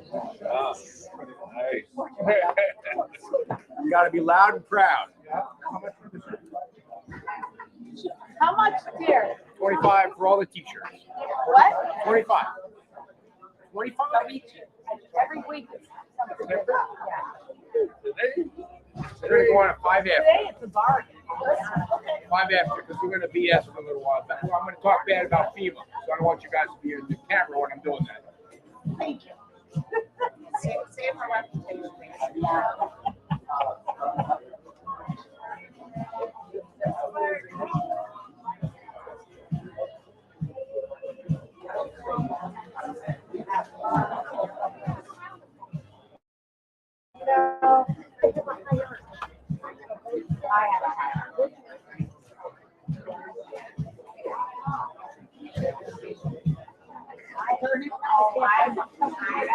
Nice. You got to be loud and proud. How much, dear? 25 for all the t-shirts. What? 25. 25? Every week. Yeah. Today? We're going to go on at 5 after. Today it's a bargain. 5 after, because we're going to BS for a little while. I'm going to talk bad about FEMA, so I don't want you guys to be in the camera when I'm doing that. Thank you. Save for reputation. I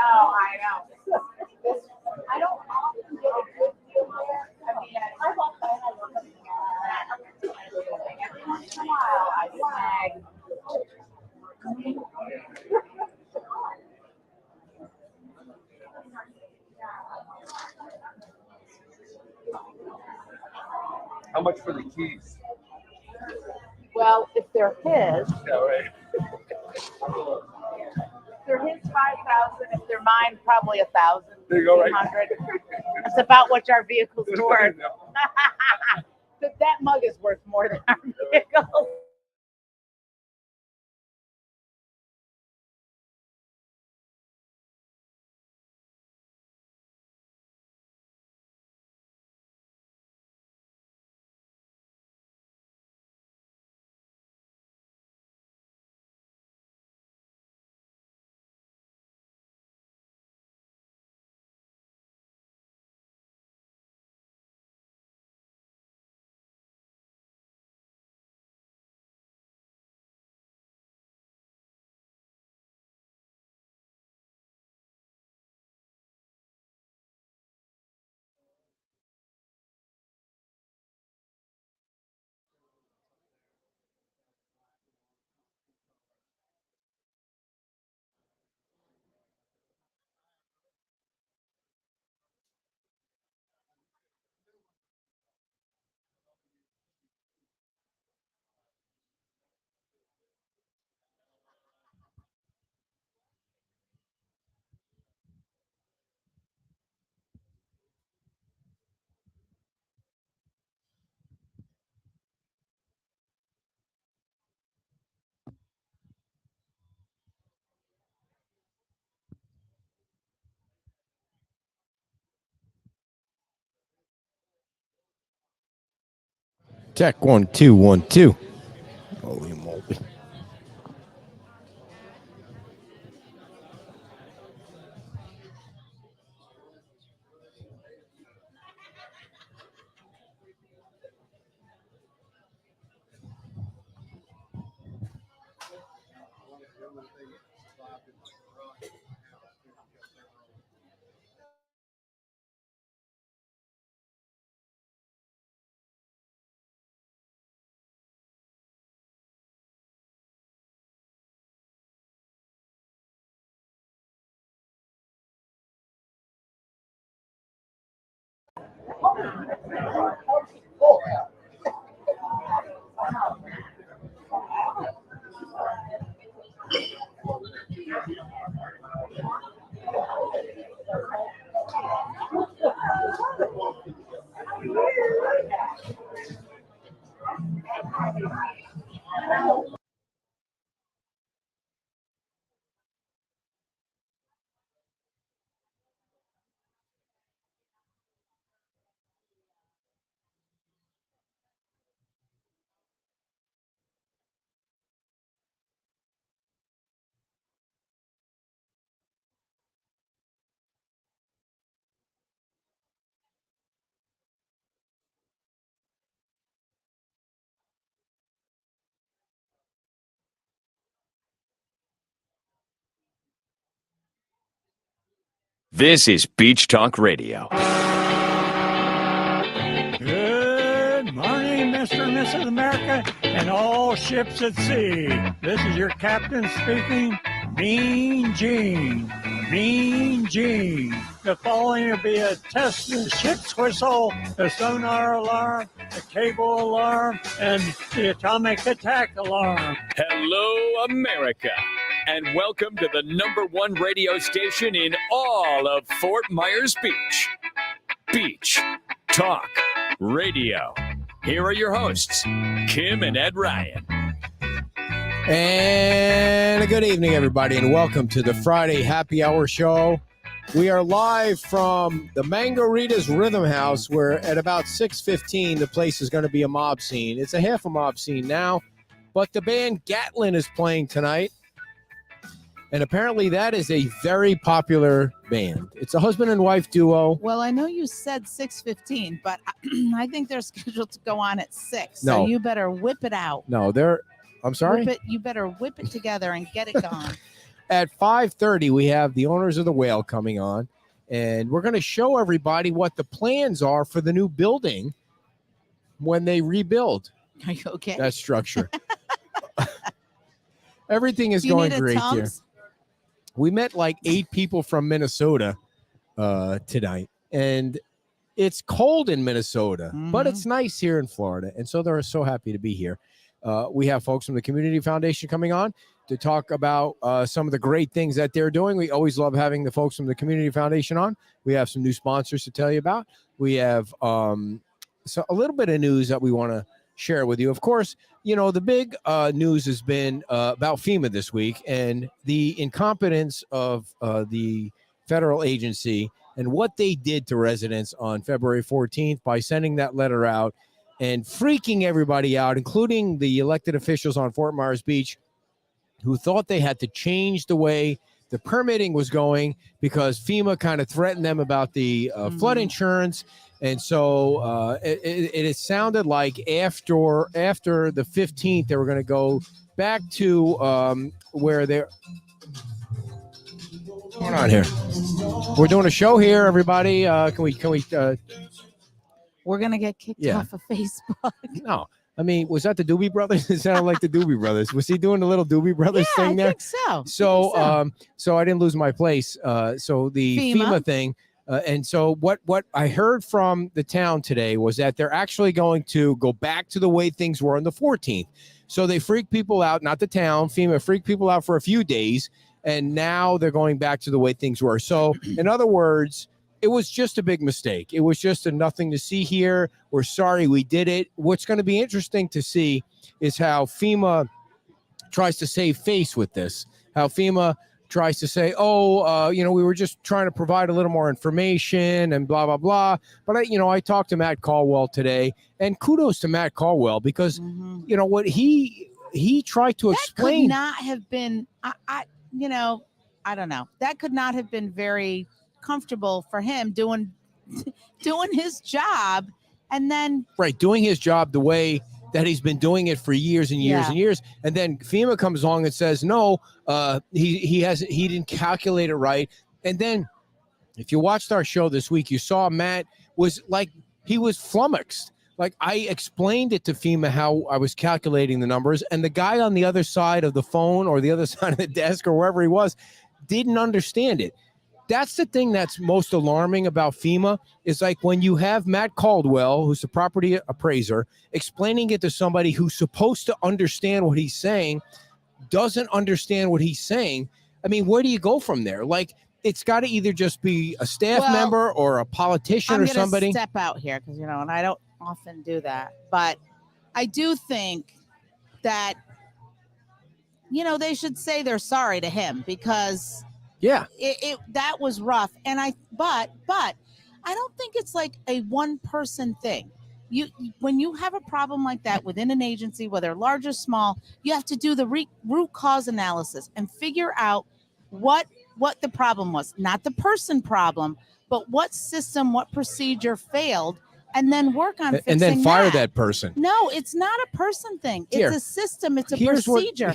know. I don't often get a good deal there. I mean, I walk by and I look at the every once in a while I snag. How much for the keys? Well, if they're his, Yeah, right. if they're his 5,000. If they're mine, probably 1,000. There you go, right? 100. That's about what our vehicle's worth. That mug is worth more than our vehicle. Check 1 2 1 2. Holy moly. This is Beach Talk Radio. Good morning, Mr. and Mrs. America, and all ships at sea. This is your captain speaking, Mean Gene. Mean Gene. The following will be a test of the ship's whistle, the sonar alarm, the cable alarm, and the atomic attack alarm. Hello, America, and welcome to the #1 radio station in all of Fort Myers Beach. Beach Talk Radio. Here are your hosts, Kim and Ed Ryan. And a good evening, everybody, and welcome to the Friday Happy Hour Show. We are live from the Rita'S Rhythm House, where at about 6:15, the place is going to be a mob scene. It's a half a mob scene now, but the band Gatlin is playing tonight, and apparently that is a very popular band. It's a husband and wife duo. Well, I know you said 6:15, but I think they're scheduled to go on at 6. No. So you better whip it out. No, I'm sorry? You better whip it together and get it going. At 5:30, we have the owners of the Whale coming on, and we're going to show everybody what the plans are for the new building when they rebuild Are you okay? that structure. Everything is Do you going need a great here. Tums? We met like 8 people from Minnesota tonight, and it's cold in Minnesota, but it's nice here in Florida, and so they're so happy to be here. We have folks from the Community Foundation coming on to talk about some of the great things that they're doing. We always love having the folks from the Community Foundation on. We have some new sponsors to tell you about. We have so a little bit of news that we want to share with you. Of course, you know, the big news has been about FEMA this week and the incompetence of the federal agency and what they did to residents on February 14th by sending that letter out and freaking everybody out, including the elected officials on Fort Myers Beach, who thought they had to change the way the permitting was going because FEMA kind of threatened them about the flood insurance. And so it sounded like after the 15th, they were going to go back to where they're... What's going on here? We're doing a show here, everybody. Can we We're going to get kicked off of Facebook. No. I mean, was that the Doobie Brothers? It sounded like the Doobie Brothers. Was he doing the little Doobie Brothers thing there? I think so. So I didn't lose my place. So the FEMA thing. And so what I heard from the town today was that they're actually going to go back to the way things were on the 14th. So they freaked people out, not the town. FEMA freaked people out for a few days. And now they're going back to the way things were. So in other words, it was just a big mistake. It was just a nothing to see here. We're sorry we did it. What's going to be interesting to see is how FEMA tries to save face with this. How FEMA tries to say, we were just trying to provide a little more information and blah, blah, blah. But, I talked to Matt Caldwell today, and kudos to Matt Caldwell because, what he tried to explain. That could not have been, I don't know. That could not have been very comfortable for him doing his job and then doing his job the way that he's been doing it for years and years and years, and then FEMA comes along and says no, he didn't calculate it right. And then if you watched our show this week, you saw Matt was like, he was flummoxed. Like, I explained it to FEMA how I was calculating the numbers, and the guy on the other side of the phone or the other side of the desk or wherever he was didn't understand it. That's the thing that's most alarming about FEMA is like when you have Matt Caldwell, who's the property appraiser, explaining it to somebody who's supposed to understand what he's saying, doesn't understand what he's saying. I mean, where do you go from there? Like, it's got to either just be a staff member or a politician or somebody. I'm going to step out here because, and I don't often do that. But I do think that, they should say they're sorry to him because... Yeah, that was rough, and but I don't think it's like a one person thing. When you have a problem like that within an agency, whether large or small, you have to do the root cause analysis and figure out what the problem was, not the person problem, but what system, what procedure failed, and then work on fixing and then fire that person. No, it's not a person thing. It's a system. It's a procedure.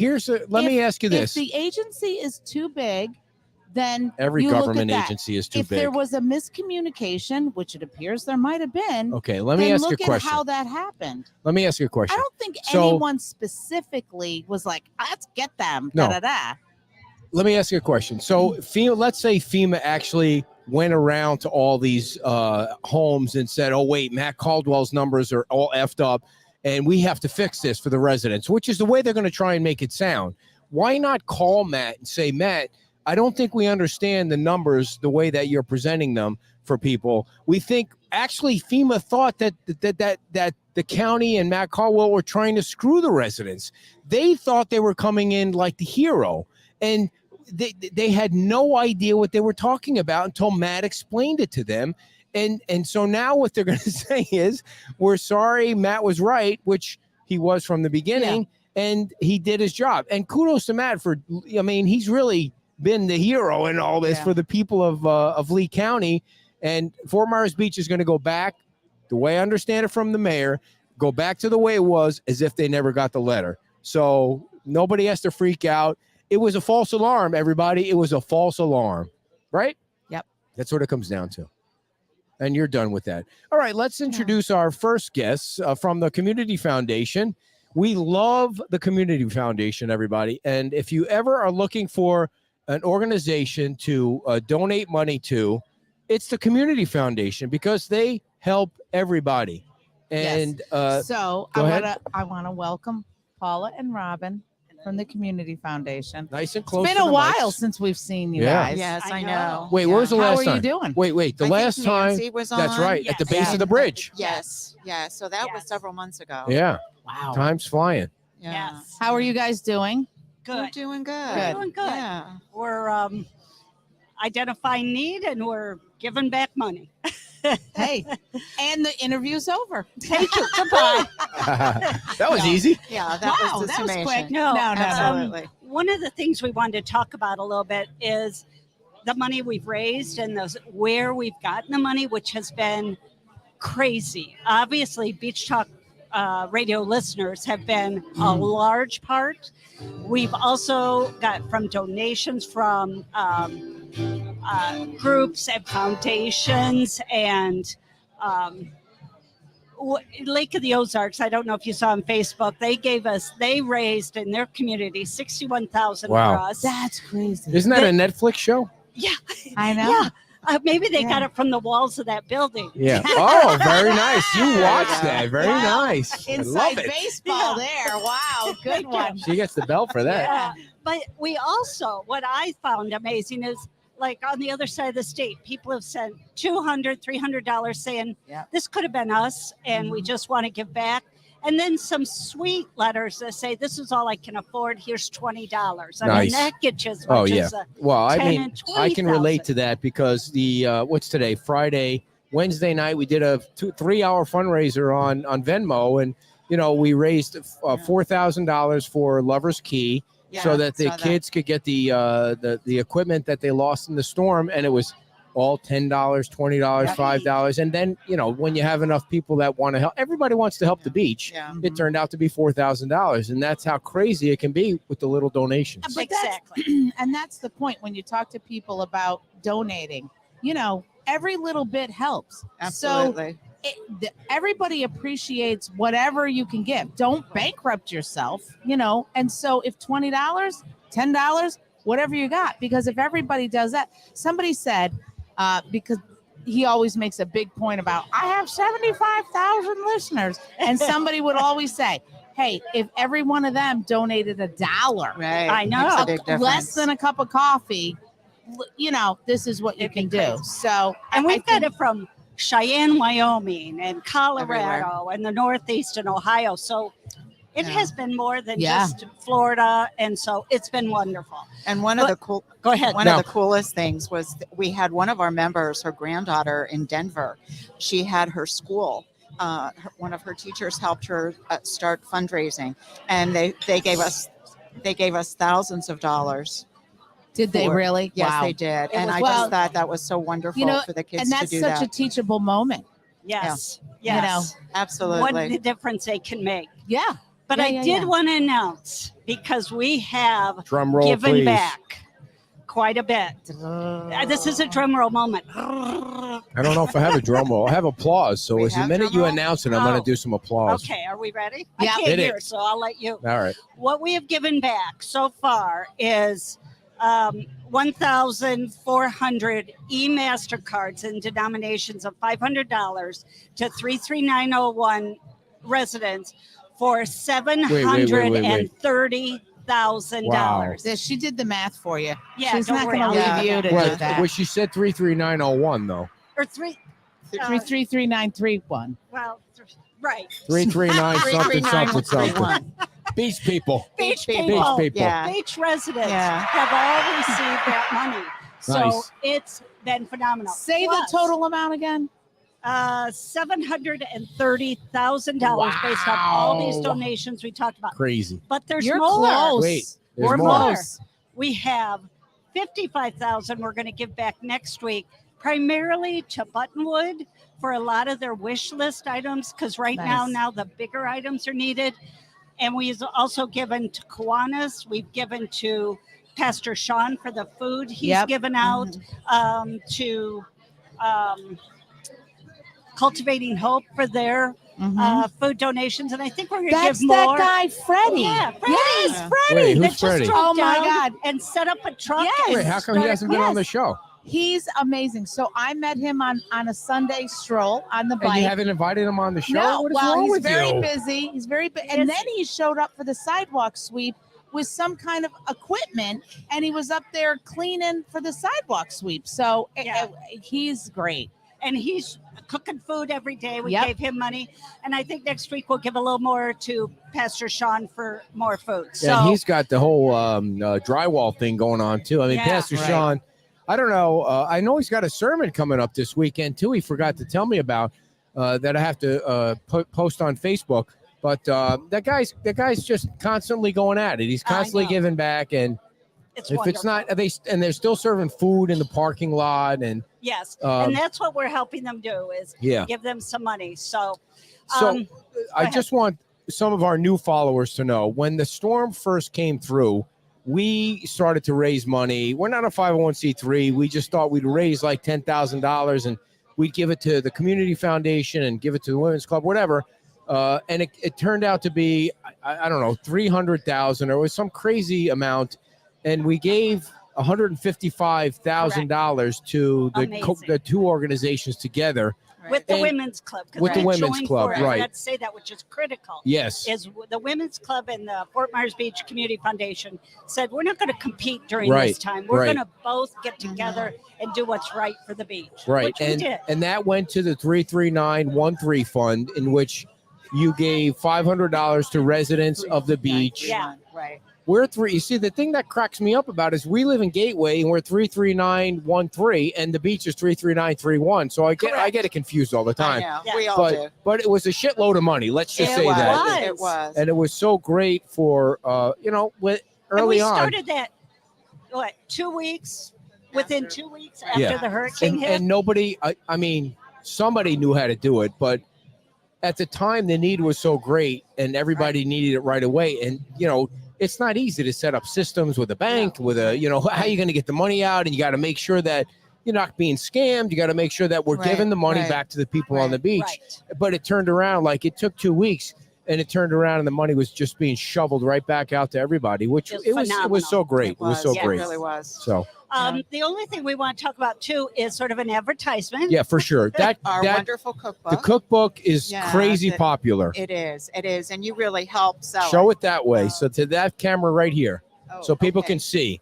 Let me ask you this: if the agency is too big, then every government agency is too big. If there was a miscommunication, which it appears there might have been, okay, let me ask you a question. Look at how that happened. Let me ask you a question. I don't think anyone specifically was like, let's get them. No. let me ask you a question. So FEMA, let's say FEMA actually went around to all these homes and said, oh, wait, Matt Caldwell's numbers are all effed up and we have to fix this for the residents, which is the way they're going to try and make it sound. Why not call Matt and say, Matt, I don't think we understand the numbers the way that you're presenting them for people. We think actually FEMA thought that the county and Matt Caldwell were trying to screw the residents. They thought they were coming in like the hero, and they had no idea what they were talking about until Matt explained it to them. And so now what they're going to say is, we're sorry, Matt was right, which he was from the beginning, and he did his job. And kudos to Matt for, I mean, he's really been the hero in all this for the people of Lee County. And Fort Myers Beach is going to go back, the way I understand it from the mayor, go back to the way it was, as if they never got the letter. So nobody has to freak out. It was a false alarm, everybody. It was a false alarm, right? Yep. That's what it comes down to. And you're done with that. All right, let's introduce our first guests from the Community Foundation. We love the Community Foundation, everybody. And if you ever are looking for an organization to donate money to, it's the Community Foundation, because they help everybody. And so go ahead. I want to welcome Paula and Robin from the Community Foundation. Nice and close. It's been a while since we've seen you guys. Yes, I know. Wait, what was the last time? How are you doing? Wait, the last time. Nancy was on. That's right, at the base of the bridge. Yes, so that was several months ago. Yeah. Wow. Time's flying. Yeah. Yes. How are you guys doing? We're Good. doing good. Good. Doing good. Yeah. We're identifying need and we're giving back money. Hey, and the interview's over. Thank you. Goodbye. That was easy. Yeah, that Wow, was the that was summation. quick. No, Absolutely. One of the things we wanted to talk about a little bit is the money we've raised and where we've gotten the money, which has been crazy. Obviously, Beach Talk radio listeners have been a large part. We've also got from donations from groups and foundations and Lake of the Ozarks. I don't know if you saw on Facebook. They raised in their community $61,000 Wow. for us. That's crazy. Isn't that a Netflix show? Yeah, I know. yeah. Maybe they got it from the walls of that building. Yeah. Oh, very nice. You watched that. Very Wow. nice. I love Inside it. baseball there. Wow, good one. She gets the belt for that. Yeah. But we also, what I found amazing is, like on the other side of the state, people have sent $200, $300 saying, this could have been us and we just want to give back. And then some sweet letters that say, this is all I can afford. Here's $20. I mean, Nice. that gets you as much as Well, I 10 mean, and I can relate 20,000. to that because the what's today? Wednesday night, we did a 3-hour fundraiser on Venmo, and we raised $4,000 for Lover's Key, so that the kids could get the equipment that they lost in the storm, and it was all $10, $20, $5, and then when you have enough people that want to help, everybody wants to help the beach. Yeah. It turned out to be $4,000, and that's how crazy it can be with the little donations. But Exactly. and that's the point when you talk to people about donating. Every little bit helps. Absolutely. So everybody appreciates whatever you can give. Don't bankrupt yourself, And so if $20, $10, whatever you got, because if everybody does that, somebody said, because he always makes a big point about, I have 75,000 listeners. And somebody would always say, hey, if every one of them donated $1, Right. I know. Makes a big difference. less than a cup of coffee, this is what you can do. So, And we've I got think- it from Cheyenne, Wyoming, and Colorado, and the Northeast and Ohio. So it has been more than just Florida, and so it's been wonderful. And one of the cool. Go ahead. One of the coolest things was we had one of our members, her granddaughter in Denver. She had her school. One of her teachers helped her start fundraising, and they gave us thousands of dollars. Did they really? Yes, Wow. they did. And I well, just thought that was so wonderful for the kids and to that's do such that. a teachable moment. Yes. Yeah. Yes. Absolutely. What the difference they can make. Yeah. But Yeah, I yeah, did yeah. want to announce, because we have Drum roll, given please. back quite a bit. This is a drum roll moment. I don't know if I have a drum roll. I have applause. So We as the have minute drum you roll? announce it, I'm going Oh. to do some applause. Okay, are we ready? Yeah. I Hit can't it. hear, so I'll let you. All right. What we have given back so far is 1,400 e-MasterCards in denominations of $500 to 33901 residents for $730,000. Yeah, she did the math for you. Yeah, She's don't not worry, going to I'll leave you to Well, do that. well, she said 33901 though. Or 333931. well, right. 339 something something something. 33931. Beach people. Beach people. Beach people. Yeah. Beach residents Yeah. have all received that money. So Nice. it's been phenomenal. Say Plus, the total amount again. $730,000 based on all these Wow. donations we talked about. Crazy. But there's You're more. close. Wait, there's We're more. close. We have 55,000 we're going to give back next week, primarily to Buttonwood for a lot of their wish list items, because right Nice. now the bigger items are needed. And we've also given to Kiwanis. We've given to Pastor Sean for the food he's Yep. given out, to Cultivating Hope for their food donations. And I think we're going to That's give that more. guy, Freddie. Yeah, Freddie. Yes, Freddie. Wait, who's That just Freddie? drove Oh my down God. And set up a truck. Yes. and Wait, how come he started- hasn't been on the Yes. show? He's amazing. So I met him on a Sunday stroll on the And bike. you haven't invited him on the show? No, What is well, wrong he's with very you? busy. He's very busy. And then he showed up for the sidewalk sweep with some kind of equipment, and he was up there cleaning for the sidewalk sweep. So Yeah. he's great. And he's cooking food every day. We Yep. gave him money. And I think next week we'll give a little more to Pastor Sean for more food. So And he's got the whole drywall thing going on too. I mean, Yeah. Pastor Right. Sean, I don't know. I know he's got a sermon coming up this weekend too. He forgot to tell me about that. I have to post on Facebook. But that guy's just constantly going at it. He's I constantly know. giving back, and it's if wonderful. it's not, they're still serving food in the parking lot, and Yes. Um, and that's what we're helping them do is yeah. give them some money. So, So um, I ahead. just want some of our new followers to know when the storm first came through, we started to raise money. We're not a 501c3. We just thought we'd raise like $10,000 and we'd give it to the community foundation and give it to the women's club, whatever. And it turned out to be, I don't know, 300,000 or it was some crazy amount. And we gave $155,000 to Amazing. the two organizations together. with the And- women's club. 'cause with the they women's joined club, for it. I right. forgot to say that, which is critical. Yes. Is the women's club and the Fort Myers Beach Community Foundation said we're not going to compete during Right, this time. We're right. going to both get together and do what's right for the beach. Right. Which we And did. and that went to the 33913 fund, in which you gave $500 to residents of the beach. Yeah. Right. We're you see, the thing that cracks me up about is we live in Gateway and we're 33913 and the beach is 33931. So I get it confused all the I time. know. Yeah. We all do. But it was a shitload of money. Let's just It say was. that. It was. And it was so great for with And early we on. started that, what, 2 weeks? Within 2 weeks after Yeah. the hurricane hit? And nobody, I mean, somebody knew how to do it, but at the time the need was so great and everybody needed it right away. And, it's not easy to set up systems with a bank, with how are you going to get the money out? And you got to make sure that you're not being scammed. You got to make sure that we're Right, giving the money right, back to the people on the beach. Right. But it turned around, like it took 2 weeks and it turned around and the money was just being shoveled right back out to everybody, which It's it was phenomenal. so great. It was so yeah. great. It really was. So The only thing we want to talk about, too, is sort of an advertisement. yeah, for sure. That Our that wonderful cookbook. the cookbook is Yeah, crazy the- popular. It is. It is. And you really help sell Show it. it that way. Oh. So to that camera right here, Oh, so people okay. can see.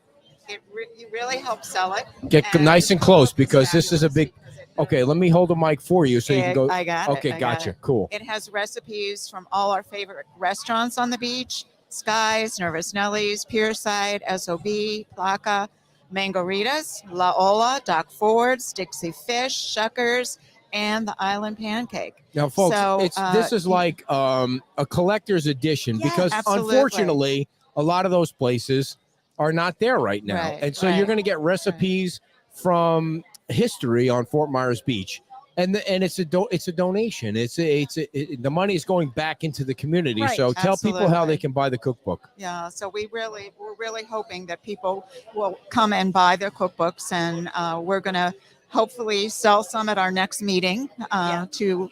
You really help sell it. Get And nice and the close cookbook is because this is a fabulous big. because it Okay, let me hold the mic for you so you can go. I got it. Okay, I got gotcha. it. Cool. It has recipes from all our favorite restaurants on the beach: Skies, Nervous Nellies, Pierside, SOB, Placa, Mangoritas, La Ola, Doc Ford's, Dixie Fish, Shuckers, and the Island Pancake. Now, folks, So, this is like a collector's edition Yeah, because absolutely. unfortunately, a lot of those places are not there right now, Right, and so you're right, going to get recipes from history on Fort Myers Beach. And it's a donation. The money is going back into the community. Right. So tell people how they Absolutely. can buy the cookbook. Yeah, so we're really hoping that people will come and buy their cookbooks, and we're going to hopefully sell some at our next meeting to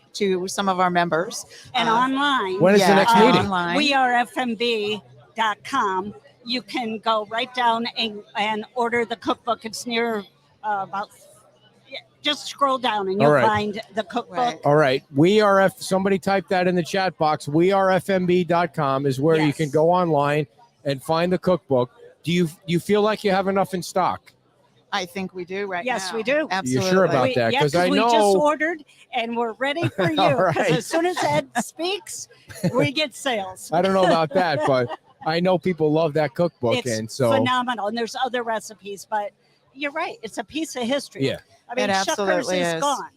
some of our members. And online. When is the Yeah, next meeting? online. We are fmb.com. you can go right down and order the cookbook. It's near just scroll down and All you'll right. find the cookbook. Right. All right. Somebody type that in the chat box. wearefmb.com is where you Yes. can go online and find the cookbook. Do you feel like you have enough in stock? I think we do right Yes, now. we do. Absolutely. You're sure about that? Yeah, 'Cause I we just know- ordered and we're ready for you. All Because right. as soon as Ed speaks, we get sales. I don't know about that, but I know people love that cookbook, It's and so phenomenal. And there's other recipes, but you're right. It's a piece of history. Yeah. I mean, It Shuckers absolutely is is. gone.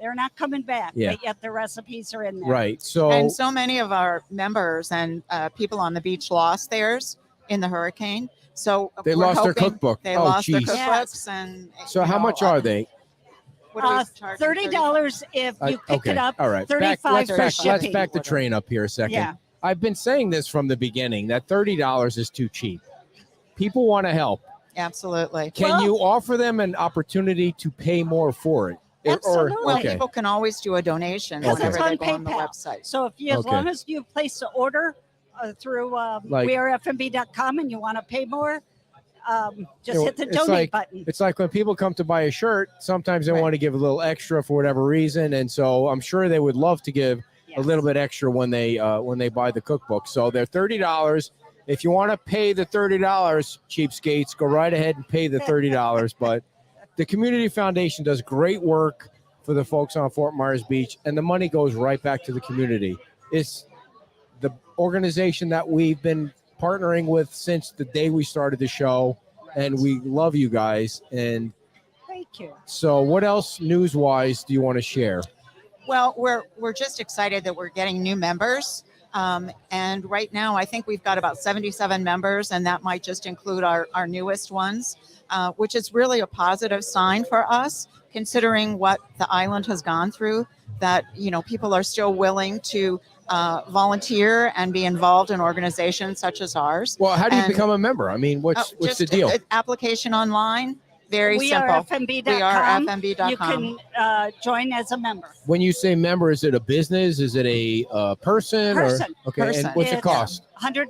They're not coming back, Yeah. but yet the recipes are in there. right. So And so many of our members and people on the beach lost theirs in the hurricane. So they we're lost their hoping cookbook. They Oh, lost their geez. cookbooks, and So how much are they? What do we charge? $30 if you pick okay. it up. All right. $35 for Let's shipping. back the train up here a second. Yeah. I've been saying this from the beginning that $30 is too cheap. People want to help. Absolutely. Can Well- you offer them an opportunity to pay more for it? Absolutely. Well, okay. people can always do a donation Okay. whenever It's on they go on the PayPal. website. So if you, as Okay. long as you place the order through Like- wearefmb.com and you want to pay more, just You know, hit the it's donate like- button. It's like when people come to buy a shirt, sometimes they Right. want to give a little extra for whatever reason, and so I'm sure they would love to give a Yes. little bit extra when they buy the cookbook. So they're $30. If you want to pay the $30, cheapskates, go right ahead and pay the $30. But the Community Foundation does great work for the folks on Fort Myers Beach, and the money goes right back to the community. It's the organization that we've been partnering with since the day we started the show, and we love you guys. And Thank you. so, what else news-wise do you want to share? Well, we're just excited that we're getting new members. And right now, I think we've got about 77 members, and that might just include our newest ones, which is really a positive sign for us, considering what the island has gone through, that, people are still willing to volunteer and be involved in organizations such as ours. Well, how do you And- become a member? I mean, what's Just the deal? Application online, very simple. wearefmb.com. wearefmb.com. You can join as a member. When you say member, is it a business? Is it a person? Person. Or, okay, Person. and what's it It's cost? $100.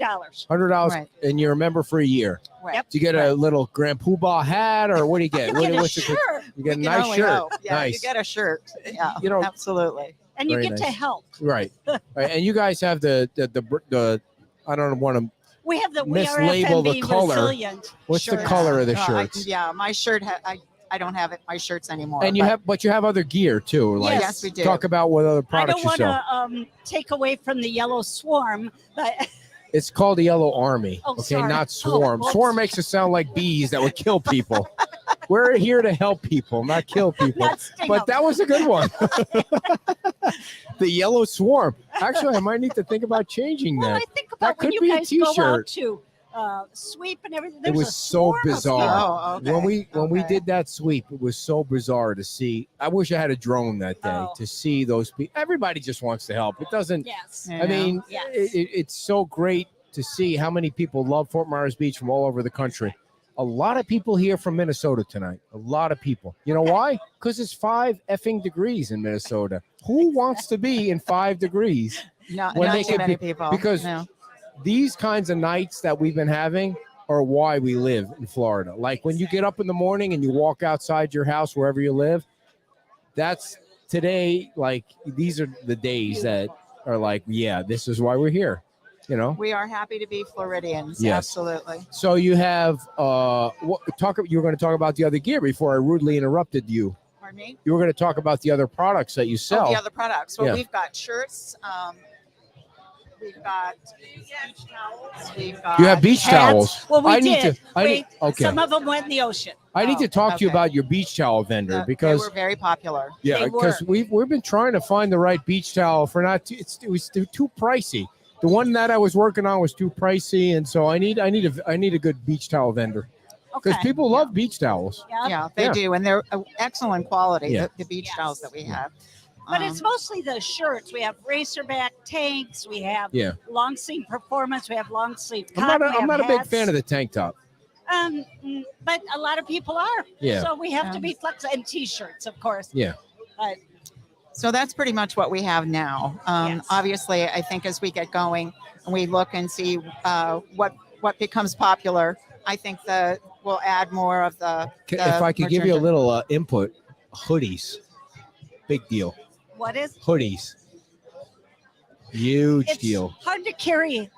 $100, Right. and you're a member for a year. Right. Yep. Do you get a little Grand Poobah hat, or what do you get? You get a what's it- shirt, You get a We can nice only shirt. hope. Yeah, nice. you get a shirt. Yeah, absolutely. and you Very get to nice. help. Right. Right. And you guys have the I don't want to. We have the We Are Mislabel the FMB color. Resilient. What's the shirts. color of the No, shirts? my shirt. I don't have it. My shirts anymore. And you but have other gear too. Like, yes, we do. talk about what other I products don't you want sell. to take away from the Yellow Swarm, but It's called the Yellow Army. Oh, okay, sorry. not Swarm. Oh, Swarm makes it sound like bees that would kill people. We're here to help people, not kill people. not sting But them. that was a good one. The Yellow Swarm. Actually, I might need to think about changing Well, that. I think about could when you be a guys go out t-shirt. to sweep and everything. It There's was a so swarm of bizarre. people. Oh, okay. When we Okay. did that sweep, it was so bizarre to see. I wish I had a drone that day Oh. to see those people. Everybody just wants to help. It doesn't. Yes. Yeah. I mean, Yes. it's so great to see how many people love Fort Myers Beach from all over the country. A lot of people here from Minnesota tonight. A lot of people. You know why? Because it's 5 effing degrees in Minnesota. Who wants to be in 5 degrees? Not, when not they too could many be- people. because no. These kinds of nights that we've been having are why we live in Florida. Like when you get up in the morning and you walk outside your house, wherever you live, that's today. Like these are the days that are like, yeah, this is why we're here. You know. We are happy to be Floridians. Yes. Absolutely. So you have you were going to talk about the other gear before I rudely interrupted you. Pardon me? You were going to talk about the other products that you sell. Oh, the other products. Well, Yeah. we've got shirts. We've got beach towels. We've got You have beach Hats. towels. Well, we I need did. to. I need, okay. Some of them went in the ocean. I need Oh, to talk to you okay. about your beach towel vendor They because were very popular. yeah, They because were. we've been trying to find the right beach towel for not. It was too pricey. The one that I was working on was too pricey, and so I need a good beach towel vendor because Okay. people love beach towels. Yeah. Yeah, they Yeah. do, and they're excellent quality. Yeah. The beach Yes. towels that we have. But it's mostly the shirts. We have racerback tanks. We have Yeah. long sleeve performance. We have long sleeve I'm cotton. not. I'm not a big fan of the tank top. But a lot of people are. Yeah. So we have Yeah. to be flexible. And t-shirts, of course. Yeah. But So that's pretty much what we have now. Yes. Obviously, I think as we get going and we look and see what what becomes popular, I think we'll add more of the. If I could give you a merchandise. little input, hoodies, big deal. What is? Hoodies, huge It's deal. hard to carry.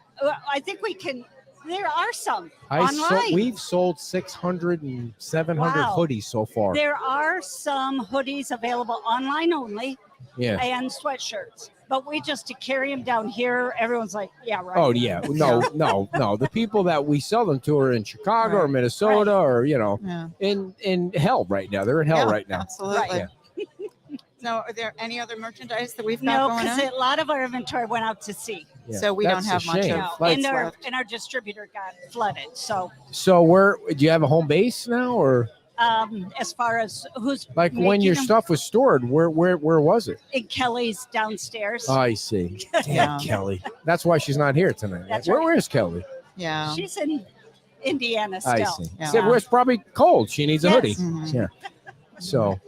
I think we can. There are some So, online. we've sold 600 and 700 Wow. hoodies so far. There are some hoodies available online only Yeah. and sweatshirts, but to carry them down here, everyone's like, yeah, right. Oh yeah. No. The people that we sell them to are in Chicago or Right. Minnesota or Yeah. in hell right now. They're in hell Yeah, right now. Absolutely. Yeah. So, are there any other merchandise that we've No, got going because on? a lot of our inventory went out to sea. Yeah. So we That's don't a have much shame. of. Like- And our distributor got flooded. So So where do you have a home base now, or as far as who's like when making your them, stuff was stored? Where was it? in Kelly's downstairs. I see. Damn, Yeah. Kelly. That's why she's not here tonight. That's Where right. Where's Kelly? Yeah. She's in Indiana still. I see. Yeah. So it's probably cold. She needs a Yes. hoodie. Mhm. Yeah. So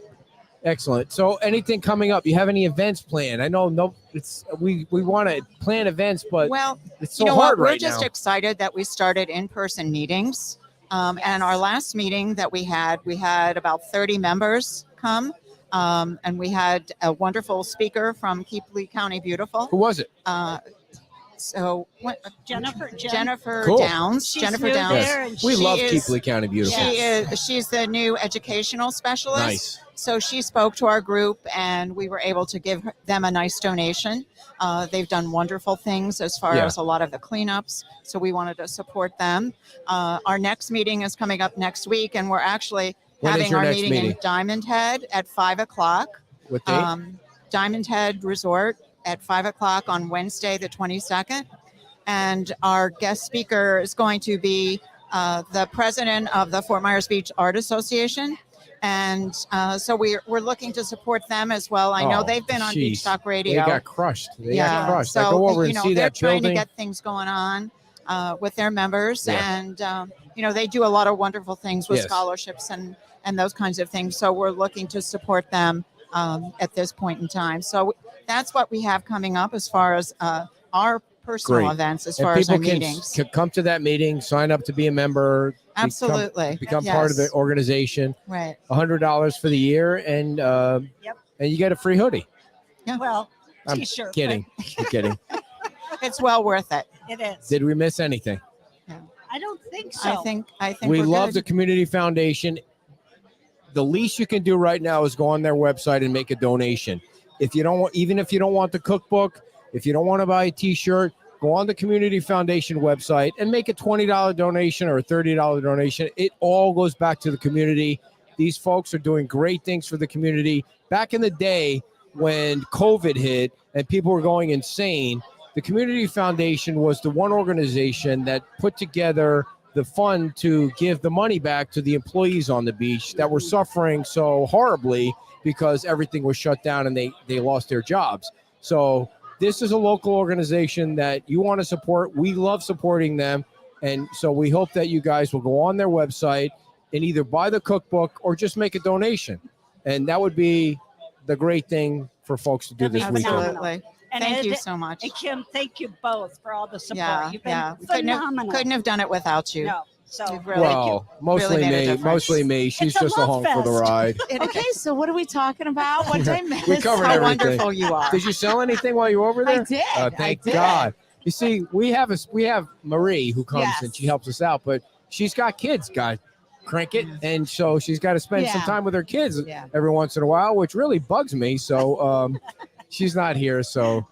excellent. So anything coming up? You have any events planned? I know we want to plan events, but Well, it's so you know hard what? We're right just now. excited that we started in-person meetings. And our last meeting that we had about 30 members come. And we had a wonderful speaker from Keeplee County Beautiful. Who was it? Jennifer Cool. Downs. She's Jennifer new Downs. there, and We She love is- Keeplee County Beautiful. She's the new educational specialist. Nice. So she spoke to our group, and we were able to give them a nice donation. They've done wonderful things as far Yeah. as a lot of the cleanups. So we wanted to support them. Our next meeting is coming up next week, and we're actually When is having your our next meeting in meeting? Diamond Head at 5:00. What date? Diamond Head Resort at 5:00 on Wednesday, the 22nd. And our guest speaker is going to be the president of the Fort Myers Beach Art Association. And so we're looking to support them as well. I know Oh, they've been on geez. Beach Talk They Radio. got crushed. They Yeah. got crushed. I So, go over you and know, see they're that trying building. to get things going on with their members. Yeah. And, they do a lot of wonderful things with Yes. scholarships and those kinds of things. So we're looking to support them at this point in time. So that's what we have coming up as far as our personal Great. events, as And far as our people can meetings. come to that meeting, sign up to be a member, Absolutely. become part of the Yes. organization. Right. $100 for the year, and and you get a free hoodie. Well, I'm t-shirt. but Kidding, I'm kidding. It's well worth it. It is. Did we miss anything? I don't think so. I think We we're love good. the community foundation. The least you can do right now is go on their website and make a donation. If you don't want, even if you don't want the cookbook, if you don't want to buy a T-shirt, go on the community foundation website and make a $20 donation or a $30 donation. It all goes back to the community. These folks are doing great things for the community. Back in the day when COVID hit and people were going insane, the community foundation was the one organization that put together the fund to give the money back to the employees on the beach that were suffering so horribly because everything was shut down and they lost their jobs. So this is a local organization that you want to support. We love supporting them. And so we hope that you guys will go on their website and either buy the cookbook or just make a donation. And that would be the great thing for folks to do That'd be this weekend. phenomenal. Absolutely. And Thank Ed you so much. And Kim, thank you both for all the support. Yeah, You've been yeah. phenomenal. Couldn't have done it without you. No. So You've really- Well, mostly really made a me. difference. Mostly me. She's It's a just love along for the fest. ride. Okay, so what are we talking about? What did I miss? We covered How everything. wonderful you are. Did you sell anything while you were over there? I did. Thank I did. God. You see, we have Marie who comes Yes. and she helps us out, but she's got kids, God crank it, and so she's got to spend some Yeah. time with her kids Yeah. every once in a while, which really bugs me. So she's not here. So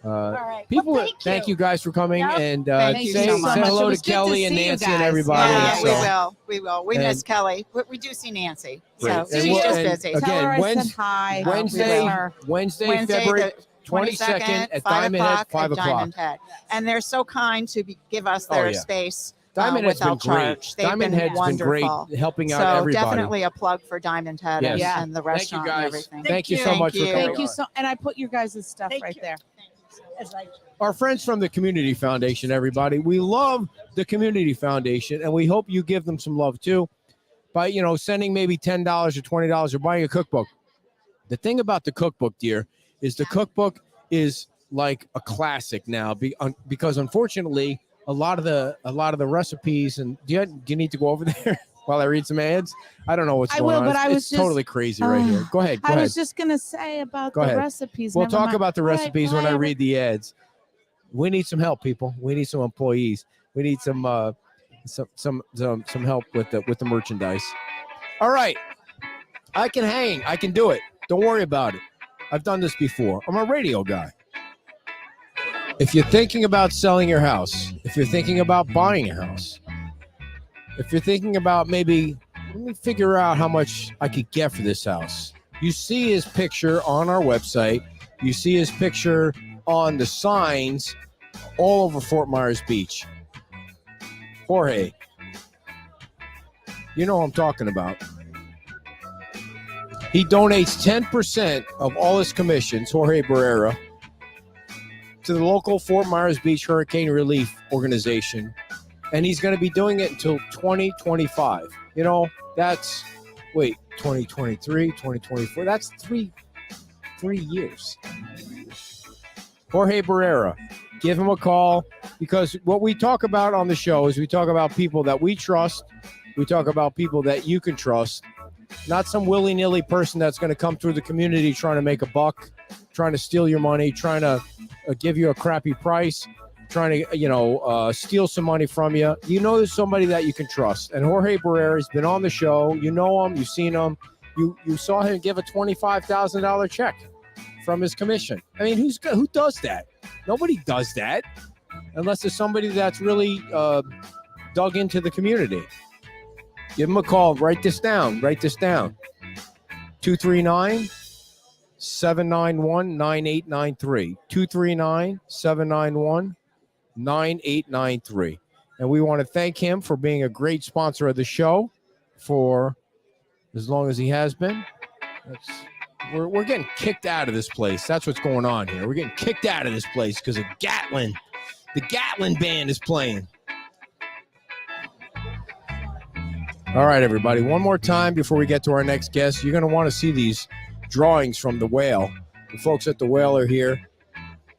all right. people, Well, thank you guys for coming, Yep. and Thank you say, so much. say hello It to was good to Kelly and see you Nancy and guys. everybody. Yeah, so, we will. We And- miss Kelly. We do see Nancy. Great. So And she's we'll- just and busy. again, Tell her I Wednesday- said hi. Wednesday, We love Wednesday, Wednesday, February the 22nd at 5 Diamond Head, o'clock 5 at o'clock. Diamond Head. And they're so kind to give us Oh, their yeah. space Diamond Head's been without great. charge. They've Diamond been Head's wonderful. been great helping out So everybody. definitely a plug for Diamond Head Yes. Yeah. and the Thank you, restaurant and guys. everything. Thank you so Thank much for you. coming. Thank you on. so, and I put your guys' stuff Thank right you. there. It's like, Our friends from the Community Foundation, everybody. We love the Community Foundation, and we hope you give them some love too by, sending maybe $10 or $20 or buying a cookbook. The thing about the cookbook, dear, is the cookbook is like a classic now because unfortunately a lot of the recipes. And do you need to go over there while I read some ads? I don't know what's I going will, on. but I was it's just- totally crazy right here. Go ahead. Go I ahead. was just gonna say about Go the ahead. recipes. We'll Never talk mind. about the All right, recipes when I bye, read the ads. We need some help, people. We need some employees. We need some help with the merchandise. All right. I can hang. I can do it. Don't worry about it. I've done this before. I'm a radio guy. If you're thinking about selling your house, if you're thinking about buying a house, if you're thinking about maybe, let me figure out how much I could get for this house. You see his picture on our website. You see his picture on the signs all over Fort Myers Beach. Jorge, you know what I'm talking about. He donates 10% of all his commissions, Jorge Barrera, to the local Fort Myers Beach Hurricane Relief Organization. And he's going to be doing it until 2025. You know, that's, 2023, 2024. That's three years. Jorge Barrera, give him a call, because what we talk about on the show is we talk about people that we trust. We talk about people that you can trust, not some willy-nilly person that's going to come through the community trying to make a buck, trying to steal your money, trying to give you a crappy price, trying to, steal some money from you. You know there's somebody that you can trust. And Jorge Barrera has been on the show. You know him. You've seen him. You saw him give a $25,000 check from his commission. I mean, who does that? Nobody does that unless it's somebody that's really dug into the community. Give him a call. Write this down. 239-791-9893. 239-791-9893. And we want to thank him for being a great sponsor of the show for as long as he has been. We're getting kicked out of this place. That's what's going on here. We're getting kicked out of this place because of Gatlin. The Gatlin band is playing. All right, everybody. One more time before we get to our next guest. You're going to want to see these drawings from the Whale. The folks at the Whale are here.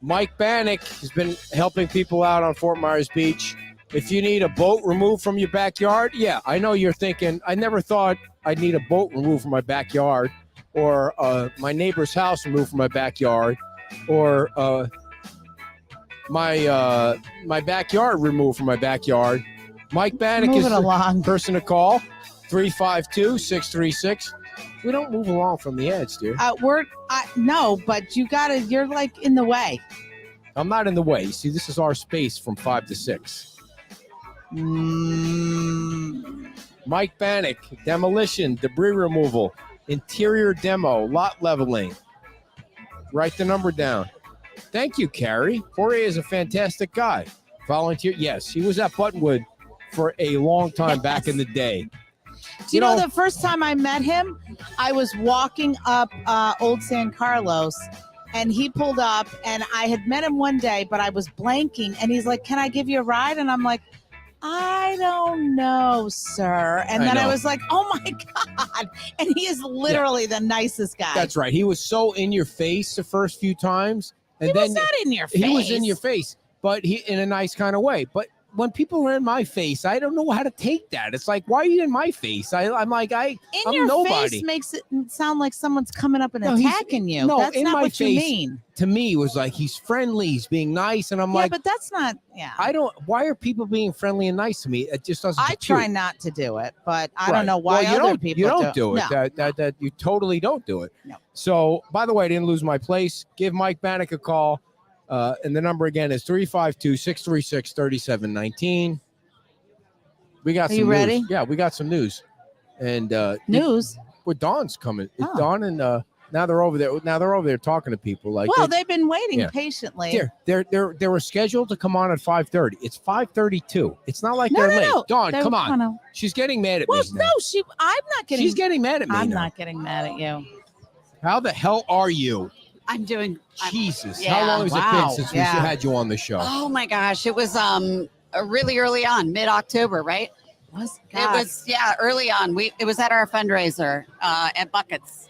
Mike Bannock has been helping people out on Fort Myers Beach. If you need a boat removed from your backyard, yeah, I know you're thinking, I never thought I'd need a boat removed from my backyard, or my neighbor's house removed from my backyard, or my backyard removed from my backyard. Mike Bannock is the person to call, 352-636. We don't move along from the ads, dear. No, but you're like in the way. I'm not in the way. See, this is our space from 5 to 6. Mike Bannock, demolition, debris removal, interior demo, lot leveling. Write the number down. Thank you, Carrie. Jorge is a fantastic guy. Volunteer. Yes, he was at Buttonwood for a long time back in the day. Do you know the first time I met him, I was walking up Old San Carlos, and he pulled up, and I had met him one day, but I was blanking, and he's like, "Can I give you a ride?" And I'm like, "I don't know, sir." And then I was like, "Oh my God." And he is literally the nicest guy. That's right. He was so in your face the first few times. And he then was not in your face. He was in your face, but he in a nice kind of way. But when people are in my face, I don't know how to take that. It's like, why are you in my face? I'm like, I'm your nobody. Face makes it sound like someone's coming up and attacking you. No, that's in not my what face, you mean. To me, it was like, he's friendly, he's being nice, and I'm Yeah, like, but that's not. Yeah, I don't. Why are people being friendly and nice to me? It just doesn't. I try not to do it, but I Right. don't know why Well, other people you don't do it. No, That you totally don't do it. No. So, by the way, I didn't lose my place. Give Mike Bannock a call, and the number again is 352-636-3719. We got Are some you news. ready? Yeah, we got some news. And news. Well, Dawn's coming. Oh. Dawn and now they're over there. Now they're over there talking to people. Like, Well, they've been waiting patiently. They were scheduled to come on at 5:30. It's 5:32. It's not like they're late. No. Dawn, They come were on. kinda- She's getting mad at Well, me. Now. no, I'm not getting. She's getting mad at me. I'm now. not getting mad at you. How the hell are you? I'm doing. Jesus. yeah. How long has it Wow. been since Yeah. we had you on the show? Oh my gosh, it was really early on, mid-October, right? God. It was early on. It was at our fundraiser at Buckets.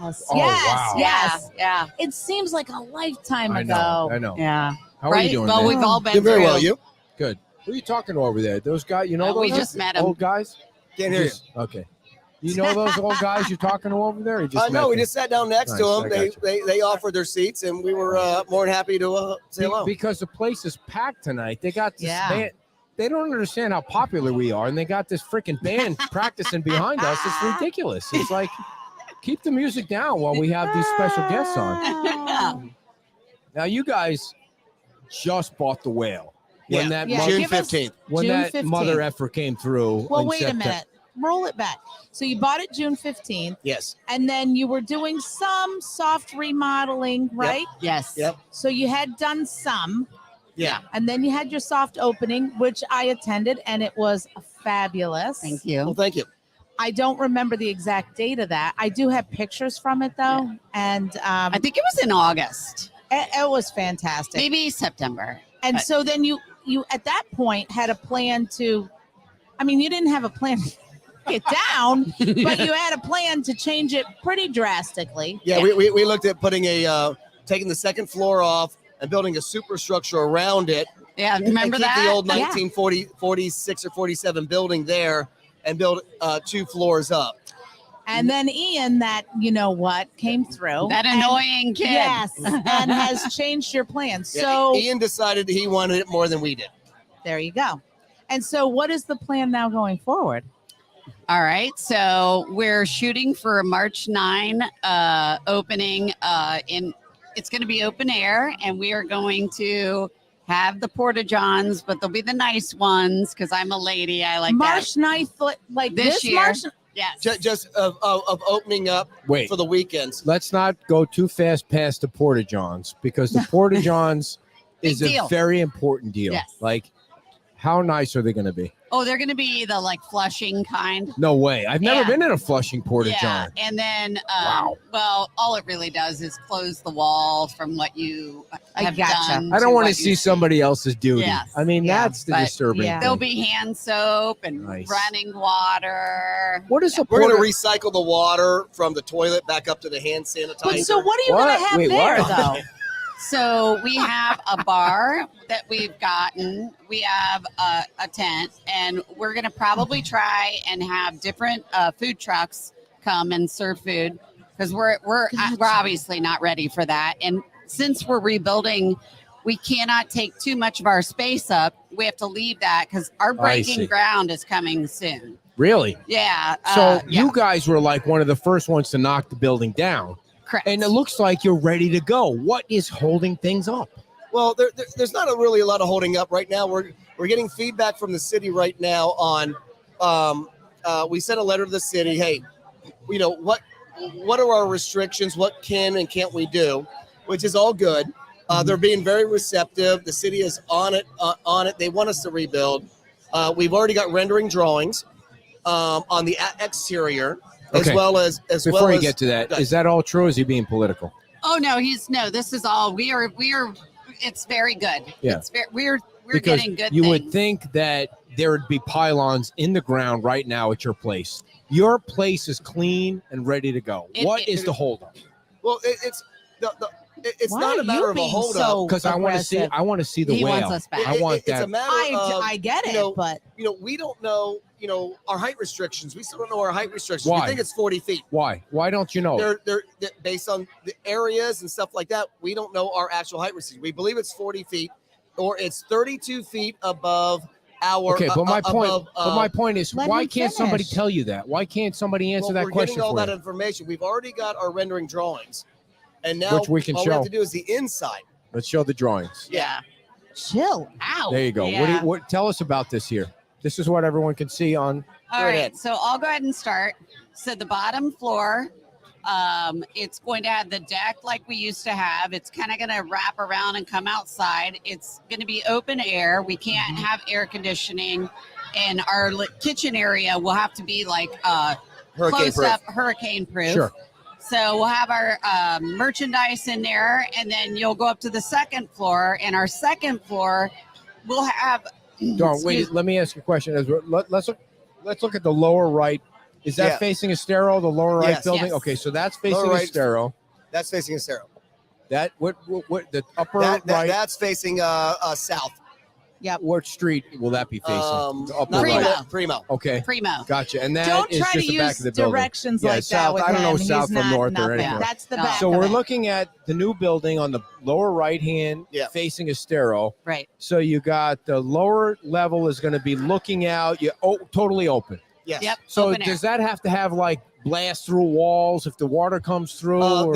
Yes. Oh, wow. Yes. Yeah. It seems like a lifetime I ago. know. Yeah. How right? are you doing? Well, man? we've all been Did very through. well. You? Good. Who are you talking to over there? Those guys, you know those we just met 'em. old guys? Can't hear you. Okay. You know those old guys you're talking to over there? Or you just No, met we them? just sat down next Nice, to I them. got They offered their seats, and we were more than happy to say hello. Because the place is packed tonight. They got this Yeah. band. They don't understand how popular we are, and they got this freaking band practicing behind us. It's ridiculous. It's like, keep the music down while we have these special guests on. Now, you guys just bought the whale. When that Yeah, mother, June give us 15th. when June that 15th. mother effer came through. Well, in wait a September. minute. Roll it back. So you bought it June 15th, Yes. and then you were doing some soft remodeling, right? Yes. Yep. So you had done some, Yeah. and then you had your soft opening, which I attended, and it was fabulous. Thank Well, you. thank you. I don't remember the exact date of that. I do have pictures from it though, and I think it was in August, it was fantastic. maybe September. And but- so then you at that point had a plan to, I mean, you didn't have a plan to take it down, but you had a plan to change it pretty drastically. Yeah, we looked at putting taking the second floor off and building a superstructure around it. Yeah, And remember keep that? the old Yeah. 1946 or 47 building there and build 2 floors up. And then Ian, that you know what, came through. That and- annoying kid. Yes, and has changed your plans. Yeah, So Ian decided he wanted it more than we did. there you go. And so what is the plan now going forward? All right. So we're shooting for a March 9 opening it's going to be open air, and we are going to have the porta johns, but they'll be the nice ones because I'm a lady. I like March that. 9th, like This this year. March. Yes. Just of opening up Wait, for the weekends. let's not go too fast past the Porta Johns, because the Porta Johns is Big a deal. very important deal. Yes. Like, how nice are they going to be? Oh, they're going to be the like Flushing kind. No way. I've never Yeah. been in a Flushing Porta Yeah, John. and then Wow. well, all it really does is close the wall from what you I have gotcha. done. I don't want to what see you somebody else's duty. Yes. I mean, Yeah, that's the but- disturbing yeah. There'll thing. be hand soap and Nice. running water. What is a We're going Porta? to recycle the water from the toilet back up to the hand sanitizer. But so what are you going What? to have Wait, there what? though? So we have a bar that we've gotten. We have a tent, and we're going to probably try and have different food trucks come and serve food because we're obviously not ready for that. And since we're rebuilding, we cannot take too much of our space up. We have to leave that because our see. breaking ground is coming soon. Really? Yeah. So yeah, you guys were like one of the first ones to knock the building down, correct. and it looks like you're ready to go. What is holding things up? Well, there's not really a lot of holding up right now. We're getting feedback from the city right now on. We sent a letter to the city. Hey, you know what are our restrictions? What can and can't we do? Which is all good. They're being very receptive. The city is on it. They want us to rebuild. We've already got rendering drawings on the exterior, Okay. as well as Before you get to that, is that all true? Or is he being political? Oh no, this is all we are. It's very good. Yeah. It's we're Because getting good. you things. would think that there would be pylons in the ground right now at your place. Your place is clean and ready to go. What is the holdup? Well, it's Why not are a matter you of a being holdup. so Because I want to see. aggressive? I want to see the He whale. wants us back. I want It's a that. matter of I get it, you know, but we don't know, our height restrictions. We still don't know our height restrictions. Why? We think it's 40 feet. Why? Why don't you know? They're based on the areas and stuff like that. We don't know our actual height restrictions. We believe it's 40 feet, or it's 32 feet above our. Okay, but my point. above, But my point is, let why him can't somebody finish. tell you that? Why can't somebody answer that we're question getting all for that you? information. We've already got our rendering drawings, and now Which we can all we show. have to do is the inside. Let's show the drawings. Yeah. chill Ow. out. There you go. Yeah. What? Tell us about this here. This is what everyone can see on. All Go right. ahead. So I'll go ahead and start. So the bottom floor, it's going to have the deck like we used to have. It's kind of going to wrap around and come outside. It's going to be open air. We can't have air conditioning, and our kitchen area will have to be like Hurricane close proof. up, hurricane proof. Sure. So we'll have our merchandise in there, and then you'll go up to the second floor. And our second floor, we'll have. Dawn, wait. Let me ask you a question. Let's look at the lower right. Is that Yeah. facing a stairwell? The lower right Yes. building. Yes. Okay, so that's facing Lower a right. stairwell. That's facing a stairwell. That what the upper That, right. That's facing south. Yep. What street will that be facing? Upper not Primo. right. Primo. Okay. Primo. Gotcha. And that Don't is try to just the back use of the building. directions Yeah, like south. that with I don't know him. south He's from not north or nothing. anywhere. That's the No. back. So of we're it. looking at the new building on the lower right hand, Yeah. facing Estero. Right. So you got the lower level is going to be looking out. You totally open. Yes. Yep. So Open air. does that have to have like blast through walls if the water comes through? or-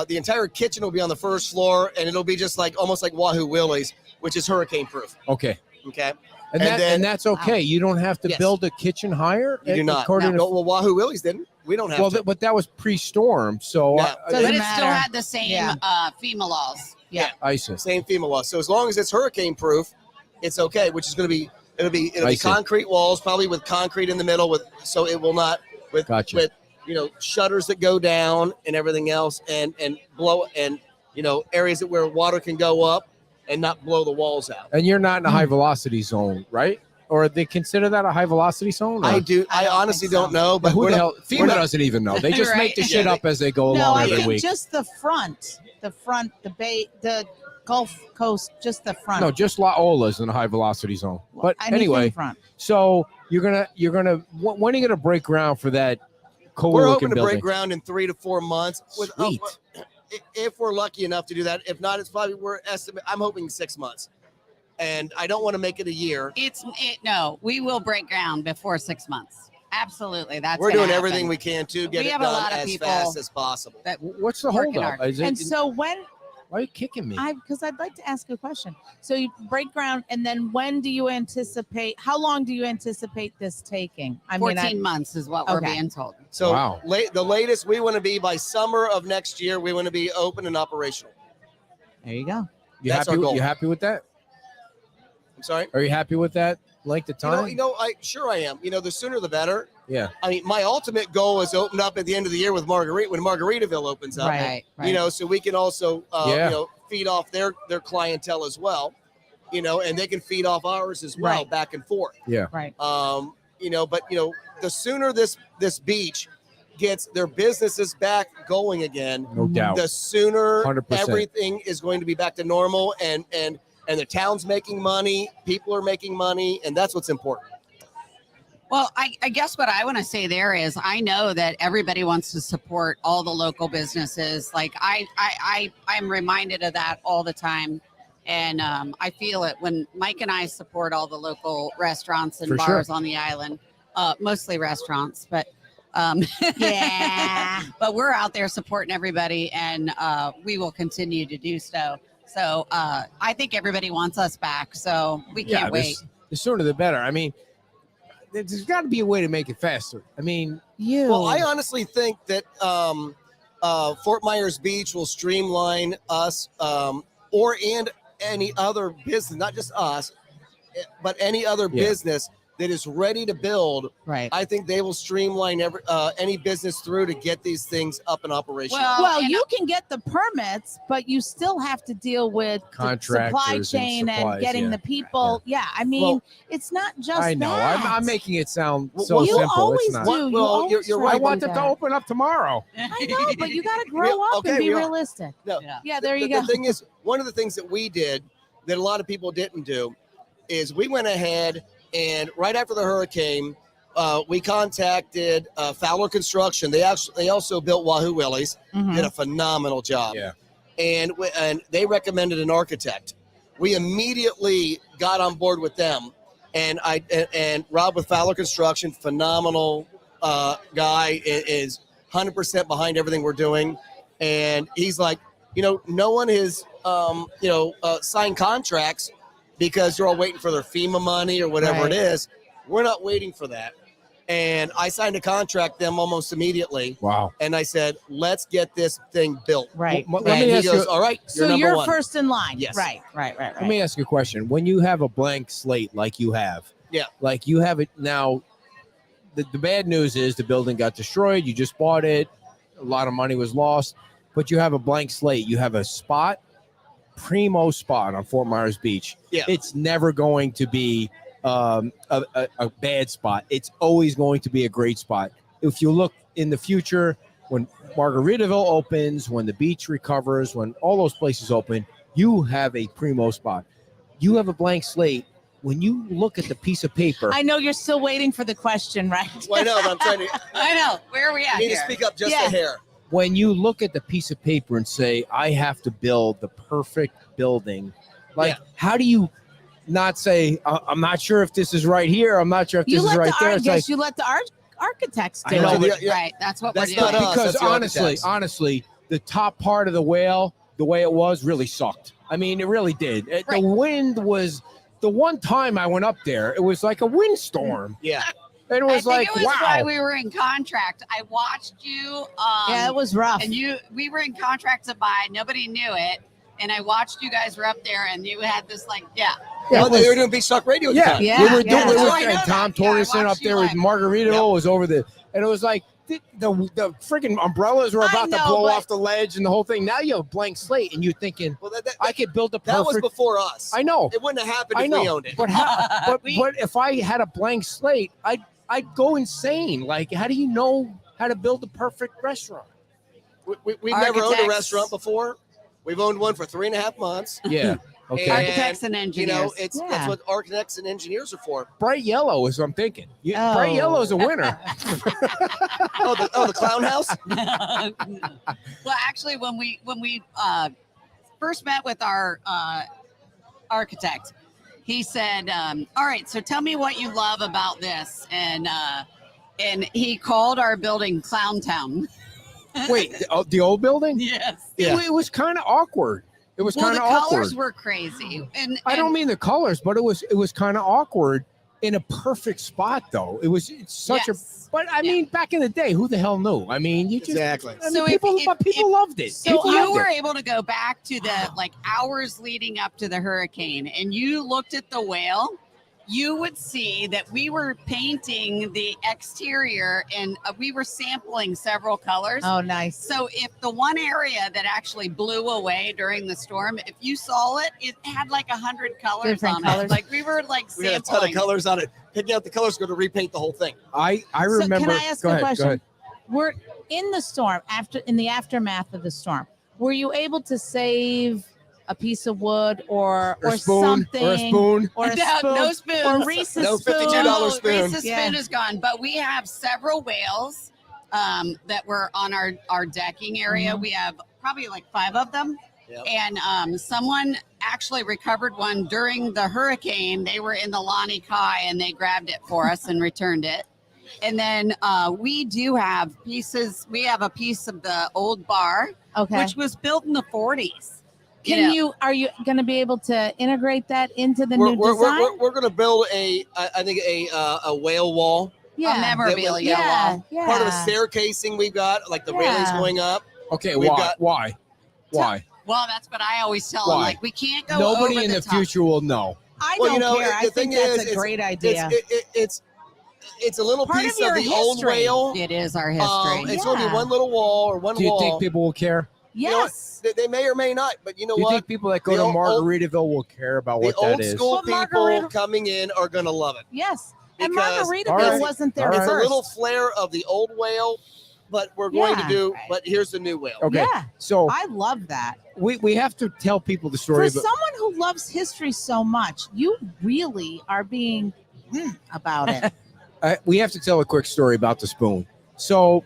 The entire kitchen will be on the first floor, and it'll be just like almost like Wahoo Willie's, which is hurricane proof. Okay. Okay. And, And then- that's okay. You don't have to Yes. build a kitchen higher. You do not. according No, to- well, Wahoo Willie's didn't. We don't have well, to. but that was pre-storm, so No. I, But Doesn't it still matter. had the same Yeah. FEMA laws. ISIS. Same FEMA law. So as long as it's hurricane proof, it's okay. Which is going to be it'll be I see. concrete walls, probably with concrete in the middle, so it will not with Gotcha. shutters that go down and everything else, and blow and areas where water can go up and not blow the walls out. And you're not in a high velocity zone, right? Or they consider that a high velocity zone? Or- I do. I I don't honestly think so. don't know, but Who we're the not- hell? we're FEMA not- doesn't even know. They just Right. make the shit Yeah, up as they go No, along I every think week. just the front, the Gulf Coast, just the front. No, just La Ola's in a high velocity zone. But Anything anyway, front. so you're gonna when are you gonna break ground for that cool We're looking hoping to building? break ground in 3 to 4 months. Sweet. If we're lucky enough to do that. If not, it's probably I'm hoping 6 months, and I don't want to make it a year. No, we will break ground before 6 months. Absolutely. That's We're gonna doing happen. everything we can to get We it have a done lot of as people fast as possible. that What's the Working holdup? hard. Is it, And so when why are you kicking me? because I'd like to ask a question. So you break ground, and then when do you anticipate? How long do you anticipate this taking? 14 months is what we're Okay. being told. So Wow. the latest we want to be by summer of next year. We want to be open and operational. there you go. You That's happy? our goal. You happy with that? I'm sorry. Are you happy with that length of time? I am. The sooner the better. Yeah. I mean, my ultimate goal is open up at the end of the year with when Margaritaville opens up. Right. So we can also Yeah. feed off their clientele as well, and they can feed off ours as well, Right. back and forth. Right. The sooner this beach gets their businesses back going again, No doubt. the sooner 100%. everything is going to be back to normal, and the town's making money, people are making money, and that's what's important. Well, I guess what I want to say there is I know that everybody wants to support all the local businesses. Like I'm reminded of that all the time. And I feel it when Mike and I support all the local restaurants and For bars sure. on the island, mostly restaurants, but Yeah. but we're out there supporting everybody, and we will continue to do so. So I think everybody wants us back. So we can't wait. The sooner the better. I mean, there's got to be a way to make it faster. I mean, Well, I honestly think that Fort Myers Beach will streamline us, and any other business, not just us, but any other business that is ready to build. Right. I think they will streamline any business through to get these things up and operational. Well, and you can get the permits, but you still have to deal with the supply Contractors and chain and, supplies, getting yeah. the people. Yeah, I mean, Well, it's not just I know. that. I'm making it sound Well, so you simple. always It's not. do. You Well, always you're try right. I to want do them to that. open up tomorrow. I know, but you got to grow Yeah, up okay, and be we are. realistic. No, Yeah, there you the go. thing is, one of the things that we did that a lot of people didn't do is we went ahead and right after the hurricane, we contacted Fowler Construction. They also built Wahoo Willie's. Mhm. Did a phenomenal job. Yeah. And they recommended an architect. We immediately got on board with them, and Rob with Fowler Construction, phenomenal guy, is 100% behind everything we're doing, and he's like, no one has signed contracts because they're all waiting for their FEMA money or whatever Right. it is. We're not waiting for that. And I signed a contract them almost immediately. Wow. And I said, let's get this thing built. Right. Well, And let me he ask goes, you. all right, So you're you're number one. first in line. Yes. Right. Let me ask you a question. When you have a blank slate like you have, Yeah. like you have it now, the bad news is the building got destroyed. You just bought it. A lot of money was lost, but you have a blank slate. You have a primo spot on Fort Myers Beach. Yeah. It's never going to be a bad spot. It's always going to be a great spot. If you look in the future, when Margaritaville opens, when the beach recovers, when all those places open, You have a primo spot. You have a blank slate. When you look at the piece of paper, I know you're still waiting for the question, right? Well, I know, but I'm trying to. I know. Where are we You at need to here? speak up just Yeah. a hair. when you look at the piece of paper and say, I have to build the perfect building, like, how do you not say, I'm not sure if this is right here. I'm not sure if this is right there. It's like, you let the architects do I know, it. but- Right. That's what That's we're doing. not us. because that's the architects. honestly, the top part of the whale, the way it was, really sucked. I mean, it really did. Right. The wind was, the one time I went up there, it was like a windstorm. Yeah. And it was I like, think it was wow. why we were in contract. I watched you. Yeah, it was rough. And we were in contract to buy. Nobody knew it. And I watched you guys were up there, and you had this like, Yeah, Well, it was- they were doing Beach Talk Radio at the Yeah, time. Yeah, we were yeah. doing Oh, I know and Tom that. Yeah, I Torgerson up watched there you with live. Margarito was over the, and it was like the freaking umbrellas were I about to know, blow but- off the ledge and the whole thing. Now you have a blank slate, and you're thinking, Well, I could build the that was perfect. before us. I know, It wouldn't have happened I if know, we owned it. but but We- but if I had a blank slate, I'd go insane. Like, how do you know how to build a perfect restaurant? We've never owned a Architects. restaurant before. We've owned one for 3.5 months. Yeah. Okay. And, Architects and You know, engineers. Yeah. that's what architects and engineers are for. Bright yellow is what I'm thinking. Oh. Bright yellow is a winner. The clown house. Well, actually, when we first met with our architect, he said, "All right, so tell me what you love about this," and he called our building Clown Town. Wait, the old building? Yes. It was kind of awkward. It was Well, kind the of awkward. colors were crazy, and I don't mean the colors, but it was kind of awkward in a perfect spot, though. It's such Yes. a. But I mean, back in the day, who the hell knew? I mean, you just. Exactly. I mean, So people loved it. So People you loved were it. able to go back to the like hours leading up to the hurricane, and you looked at the whale. You would see that we were painting the exterior, and we were sampling several colors. Oh, nice. So if the one area that actually blew away during the storm, if you saw it, it had like 100 colors Different on colors. it. Like we were like We had a ton sampling. of colors on it. Picking out the colors, go to repaint the whole thing. I So remember. can I ask go a ahead, question? Go ahead. We're in the storm in the aftermath of the storm. Were you able to save a piece of wood or Or a spoon, something or a spoon. or a No, spoon no spoons. or Reese's No spoon? $52 spoon. Reese's Yeah. spoon is gone, but we have several whales that were on our decking area. Mhm. We have probably like 5 of them. Yep. And someone actually recovered one during the hurricane. They were in the Lani Kai and they grabbed it for us and returned it. And then we do have pieces. We have a piece of the old bar, Okay. which was built in the 40s. Are you going to be able to integrate that into the We're, new we're, design? we're going to build a whale wall. A memorabilia yeah, wall. yeah. Part of the staircasing we've got, like the railings Yeah. going up. Okay, We've why? got- Why? Why? Well, that's what I always tell them. Why? Like, we can't go Nobody over in the top. future will know. I Well, don't you know, care. the I thing think that's is, a great It's idea. it's a little Part of piece your of the old history. whale. It is our history. It's only Yeah. one little wall or one Do you wall. think people will care? You know what? Yes. They may or may not, but you know Do you what? think people that go The to old- Margaritaville will care about The what old that is? school Well, people Margarita- coming in are going to love it. Yes. And Because- Margaritaville All right. wasn't there All right. It's a first. little flair of the old whale, but we're going Yeah. to do. Right. But here's the new whale. Okay, Yeah. so I love that. we have to tell people the For story. But someone who loves history so much, you really are being about it. we have to tell a quick story about the spoon. So,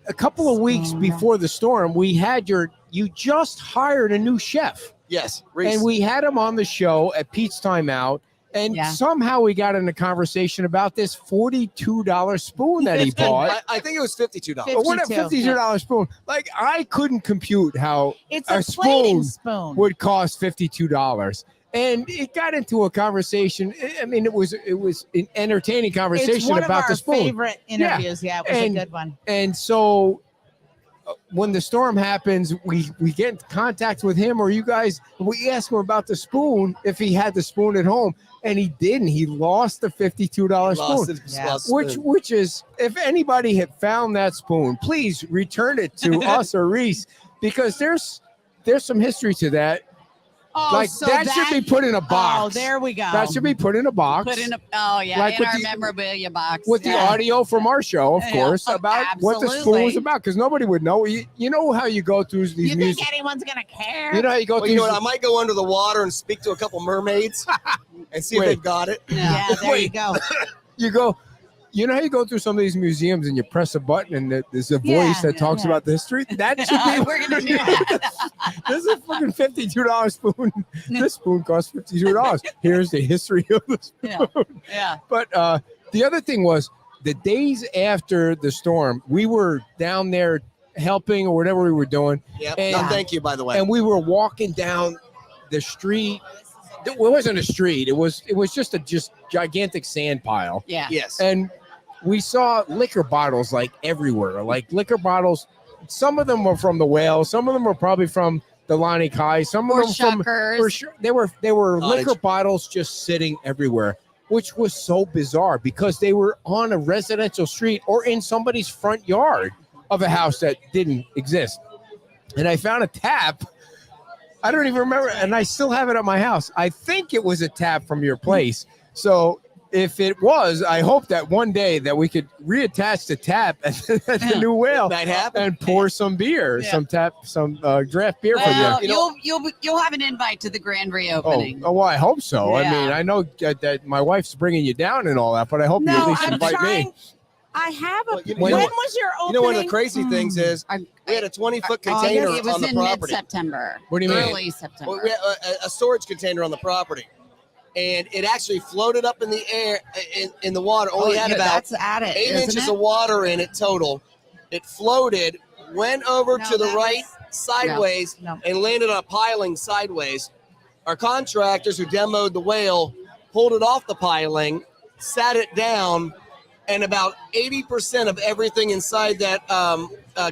a couple of weeks Spoon. before the storm, you just hired a new chef, Yes, Reese. and we had him on the show at Pete's Timeout. And Yeah. somehow we got in a conversation about this $42 spoon that he bought. I think it was $52. Or what a 52. $52 spoon. Like, I couldn't compute how It's A a plating spoon spoon. would cost $52. And it got into a conversation. I mean, it was an entertaining It's conversation one of about our the spoon. favorite interviews. Yeah, it was And- a good one. And so when the storm happens, we get in contact with him or you guys. We asked him about the spoon, if he had the spoon at home, and he didn't. He lost the $52 Lost spoon. it, Yeah. lost the Which spoon. is, if anybody had found that spoon, please return it to us or Reese, because there's some history to that. Oh, Like so that should be put in a Oh, box. there we go. That should be put in a box. Put in a in Like with our the- memorabilia box with the yeah. audio from our show, of Yeah. course, Oh, about what the spoon was absolutely. about, because nobody would know. You know how you go through these you music. think anyone's gonna care? You know how you go Well, through. you know what? I might go under the water and speak to a couple mermaids and see if Wait. they've got it. yeah, there you go. you go. You know how you go through some of these museums and you press a button and there's a voice that talks about the history? That should be. We're gonna do that. This is a fucking $52 spoon. This spoon costs $52. Here's the history of the spoon. Yeah. But the other thing was the days after the storm, we were down there helping or whatever we were doing. Yep. And- No, thank you, by the way. And we were walking down the street. It wasn't a street. It was just a gigantic sand pile. Yeah. Yes. And we saw liquor bottles like everywhere. Like liquor bottles. Some of them were from the Whale. Some of them were probably from the Lani Kai. Some of Or them from Shuckers. for sure. They were Cottage. liquor bottles just sitting everywhere, which was so bizarre because they were on a residential street or in somebody's front yard of a house that didn't exist. And I found a tap. I don't even remember, and I still have it at my house. I think it was a tap from your place. So if it was, I hope that one day that we could reattach the tap at the new Whale Might happen. and pour some beer, Yeah. some draft beer Well, for you. you'll have an invite to the grand Oh, reopening. well, I hope so. I Yeah. mean, I know that my wife's bringing you down and all that, but I hope you at No, least I'm invite trying. me. I have a. Well, you know when what- was your You opening? know, one of the crazy things is I- we had a 20-foot Oh, container it was on the in property. mid-September. What do you mean? Early September. Well, we had a storage container on the property, and it actually floated up in the air in the water. Only had yeah, about that's at it, 8 isn't inches it? of water in it total. It floated, went over No, to the that right was- sideways, No. and landed on a piling sideways. Our contractors who demoed the Whale pulled it off the piling, sat it down, and about 80% of everything inside that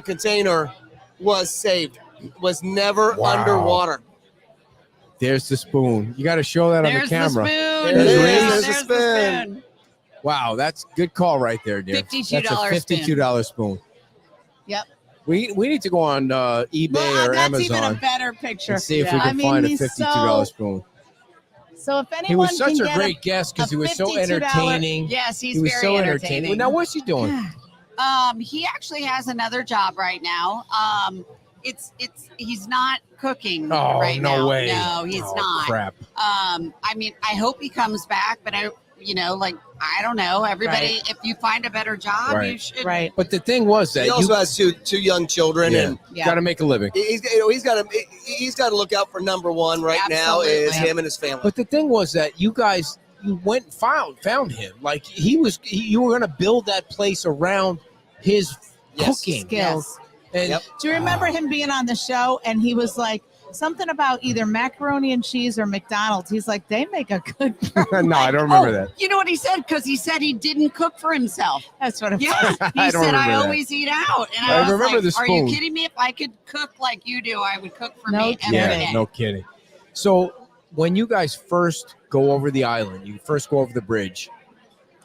container was saved. Was never Wow. underwater. There's the spoon. You got to show that on There's the camera. spoon. There it is. Yeah, There's the there's spoon. Wow, that's good call right there, dear. $52 That's a $52 spoon. Yep. We need to go on eBay Well, or that's even a Amazon better picture. and see if we I can mean, find a he's $52 so- spoon. So if anyone He was such can a get great guest because a he was so $52 entertaining. Yes, he's He was very so entertaining. Well, now what's he doing? He actually has another job right now. He's not cooking Oh, right no now. way. No, he's Oh, not. crap. I mean, I hope he comes back, but I don't know. Everybody, if you find a better job, you Right. should. right. But the thing was that He also you has two young children, and Yeah. got to make a living. he's got to look out for number one right now is Absolutely. him and his family. But the thing was that you guys, you went and found him. Like you were going to build that place around his Yes. cooking. Skills. And Yep. Do you remember him being on the show and he was like something about either macaroni and cheese or McDonald's? He's like, they make a good. no, I don't remember Oh, that. you know what he said? Because he said he didn't cook for himself. That's what it Yeah, was. he I don't said I remember that. always eat out, and I I was remember like, the "Are you spoon. kidding me? If I could cook like you do, I would cook for No me every kidding. day." Yeah, no kidding. So when you guys first go over the island, you first go over the bridge.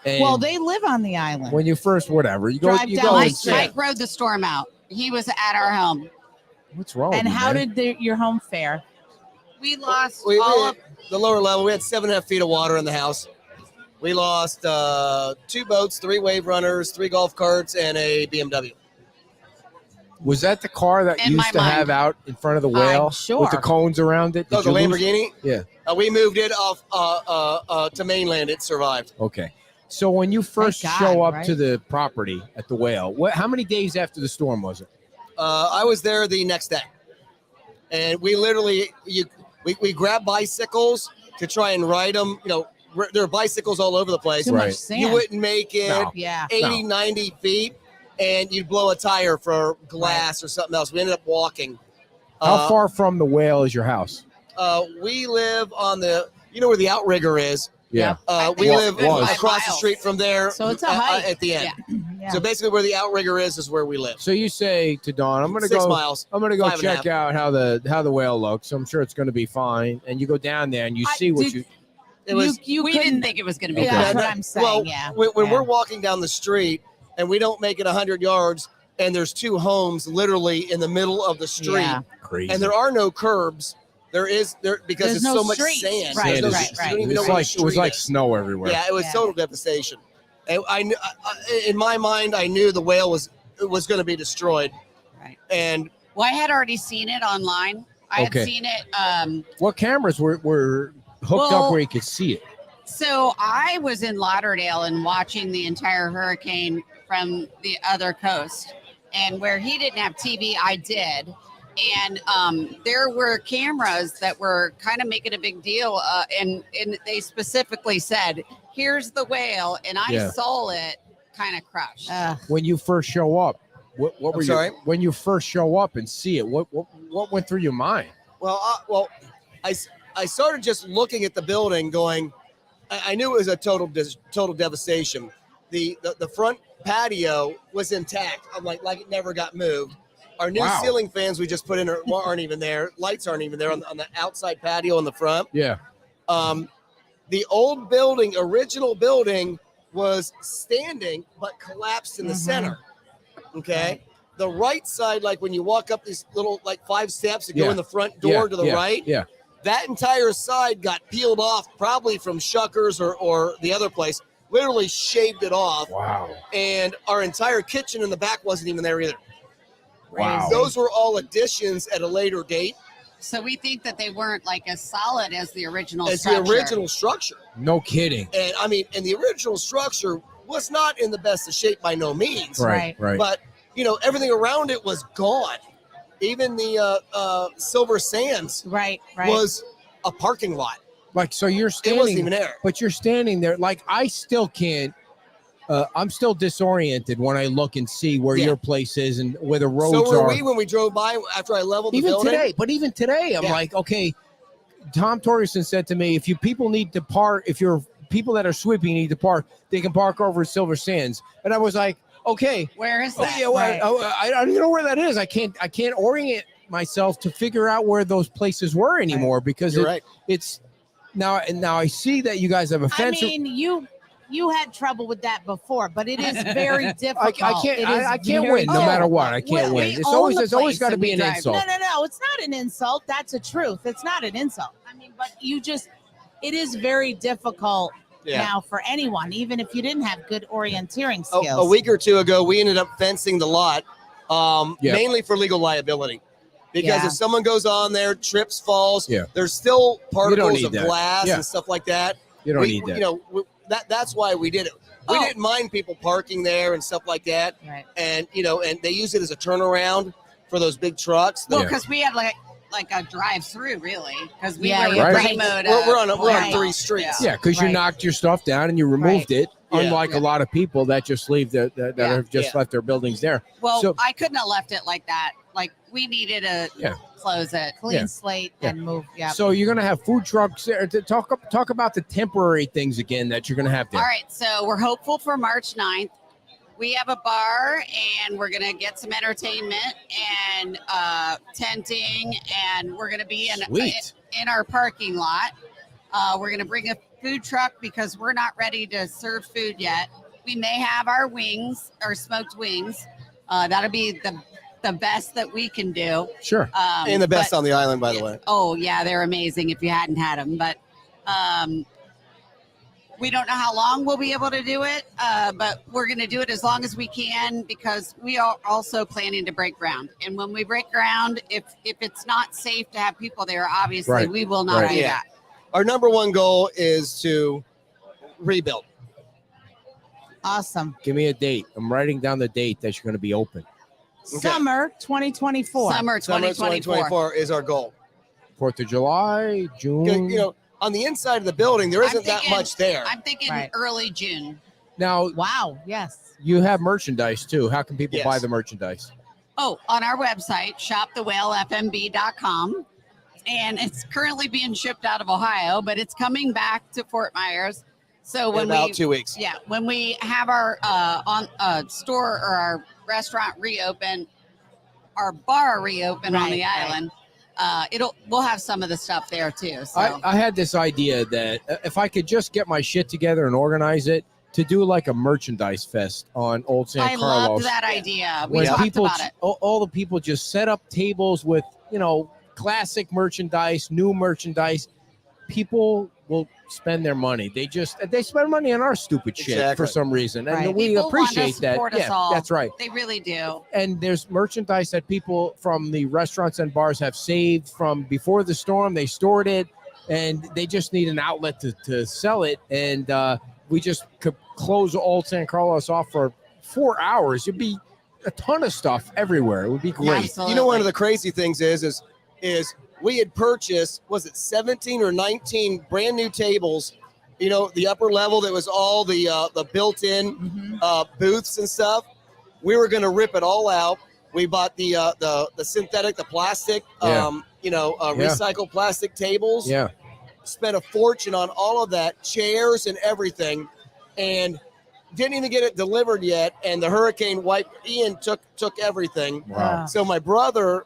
And Well, they live on the island. when you first whatever, you go Drive you down go the and Mike, street. sit. Mike rode the storm out. He was at our home. What's wrong? And with you, how man? did your home fare? We lost We all of. the lower level, we had 7.5 feet of water in the house. We lost 2 boats, 3 wave runners, 3 golf carts, and a BMW. Was that the car that In you my used to mind. have out in front of the Whale sure. with the cones around it? No, Did the you lose- Lamborghini. Yeah. We moved it off to mainland. It survived. Okay. So when you first Thank show God, up right? to the property at the Whale, how many days after the storm was it? I was there the next day, and we literally we grabbed bicycles to try and ride them. You know, there are bicycles all over the place. Too Right. much sand. You wouldn't make it No. Yeah. 80, 90 feet, and you'd blow a tire for glass or something else. We ended up walking. How far from the Whale is your house? We live on you know where the outrigger is. Yeah. think We it's live a good 5 across the miles. street from there. So it's a hike. At the end. Yeah. So basically, where the outrigger is where we live. So you say to Dawn, I'm gonna 6 go. miles. I'm gonna go 5.5. check out how the Whale looks. I'm sure it's gonna be fine. And you go down there and you see what did- you. It was you We couldn't didn't think it was going to be Yeah, Okay. that's good. what I'm saying. Well, yeah. when Yeah. we're walking down the street and we don't make it 100 yards, and there's 2 homes literally in the middle of the street, Yeah. Crazy. and there are no curbs. because There's there's no so much streets. sand. Right, There's no- right, you right. don't even know It's where like the it was street like is. snow everywhere. Yeah, it was Yeah. total devastation. And in my mind, I knew the whale was going to be destroyed. Right. And Well, I had already seen it online. I had Okay. seen it. What cameras were hooked Well- up where you could see it? So I was in Lauderdale and watching the entire hurricane from the other coast, and where he didn't have TV, I did. And there were cameras that were kind of making a big deal, and they specifically said, "Here's the whale," and I Yeah. saw it kind of crushed. When you first show up, what were sorry? when you first show up and see it? What went through your mind? Well, I started just looking at the building, going, I knew it was a total devastation. The front patio was intact. I'm like it never got moved. Our new Wow. ceiling fans we just put in aren't even there. Lights aren't even there on the outside patio in the front. Yeah. The old building, original building, was standing but collapsed in the center. Okay. The right side, like when you walk up these little 5 steps and go Yeah. in the front door to the right, Yeah. that entire side got peeled off, probably from Shuckers or the other place. Literally shaved it off. Wow. And our entire kitchen in the back wasn't even there either. Wow. Those were all additions at a later date So we think that they weren't like as solid as the original as structure. the original structure. No kidding. And and the original structure was not in the best of shape by no means. Right. But everything around it was gone. Even the Silver Sands Right. was a parking lot. Like, so you're It standing, wasn't even there. but you're standing there. Like, I still can't. I'm still disoriented when I look and see where Yeah. your place is and where the roads So were are. we when we drove by after I leveled the Even building? today, but even today, I'm Yeah. like, okay. Tom Torgerson said to me, if people need to park, if you're people that are sweeping need to park, they can park over at Silver Sands. And I was like, okay. Where is Oh, that? yeah, well, Right. I don't even know where that is. I can't orient myself to figure out where those places were anymore because You're right. it's now I see that you guys have a I fence. mean, you had trouble with that before, but it is very difficult. I can't It is I can't very win no matter what. I difficult. can't we win. It's own always the there's always place got to that be we an drive. insult. No, it's not an insult. That's a truth. It's not an insult. I mean, but it is very difficult now for anyone, even if you didn't have good orienteering skills. A week or two ago, we ended up fencing the lot, Yeah. mainly for legal liability. Because Yeah. if someone goes on there, trips, falls, Yeah. there's still particles need of that. glass Yeah. and stuff like that. You don't need that. That's why we did it. We Oh. didn't mind people parking there and stuff like that. Right. And and they use it as a turnaround for those big trucks. Well, Yeah. because we had like a drive-through, really, because we Yeah, were yeah. pretty mode. We're on Right. 3 streets. Yeah, because you Right. knocked your stuff down and you removed it. Yeah. Unlike a lot of people that just leave that Yeah. have just left their buildings there. Well, So- I couldn't have left it like that. Like we needed to Yeah. close it. Clean Yeah. slate Yeah. and move. Yeah. So you're gonna have food trucks there. To talk about the temporary things again that you're gonna have there. All right, so we're hopeful for March 9th. We have a bar and we're gonna get some entertainment and tenting, and we're gonna be Sweet. in our parking lot. We're gonna bring a food truck because we're not ready to serve food yet. We may have our wings, our smoked wings. That'll be the best that we can do. Sure. And the best but- on the island, by the way. Oh yeah, they're amazing if you hadn't had them. But we don't know how long we'll be able to do it, but we're going to do it as long as we can because we are also planning to break ground. And when we break ground, if it's not safe to have people there, obviously Right. we will not Right. do Yeah. that. Our number one goal is to rebuild. Awesome. Give me a date. I'm writing down the date that you're gonna be open. Summer 2024. Summer Summer 2024. 2024 is our goal. 4th of July, June. On the inside of the building, there I'm isn't that thinking- much there. I'm thinking Right. early June. Now Wow. Yes. you have merchandise too. How can people Yes. buy the merchandise? Oh, on our website, shopthewhalefmb.com. And it's currently being shipped out of Ohio, but it's coming back to Fort Myers. So In when about we 2 weeks. Yeah, when we have our store or our restaurant reopen, our bar reopen on the Right, right. island, we'll have some of the stuff there too. So I had this idea that if I could just get my shit together and organize it to do like a merchandise fest on Old San I Carlos. loved that idea. We When talked people, about it. all the people just set up tables with, classic merchandise, new merchandise. People will spend their money. They spend money on our stupid shit Exactly. for some reason, and Right. we People want to appreciate that. support us all. That's right. They really do. And there's merchandise that people from the restaurants and bars have saved from before the storm. They stored it, and they just need an outlet to sell it. And we just could close Old San Carlos off for 4 hours. It'd be a ton of stuff everywhere. It would be great. Absolutely. You know, one of the crazy things is we had purchased, was it 17 or 19 brand new tables, you know, the upper level that was all the built-in booths and stuff. We were going to rip it all out. We bought the synthetic, the plastic, Yeah. recycled plastic tables. Yeah. Spent a fortune on all of that, chairs and everything, and didn't even get it delivered yet. And the hurricane Ian took everything. Wow. So my brother,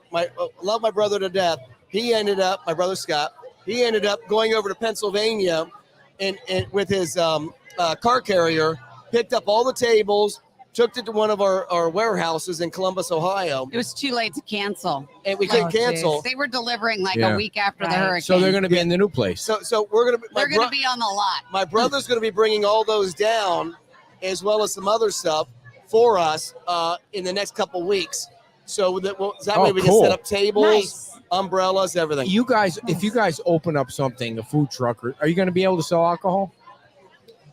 love my brother to death. My brother Scott, he ended up going over to Pennsylvania and with his car carrier, picked up all the tables, took it to one of our warehouses in Columbus, Ohio, It was too late to cancel. and we couldn't cancel. They were delivering like Yeah. a week after the Right. hurricane. So they're going to be in the new place. So we're gonna. They're going to be on the lot. My brother's going to be bringing all those down, as well as some other stuff for us in the next couple weeks. So that way we cool. can set up tables, Nice. umbrellas, everything. You guys, if you guys open up something, a food truck, are you going to be able to sell alcohol?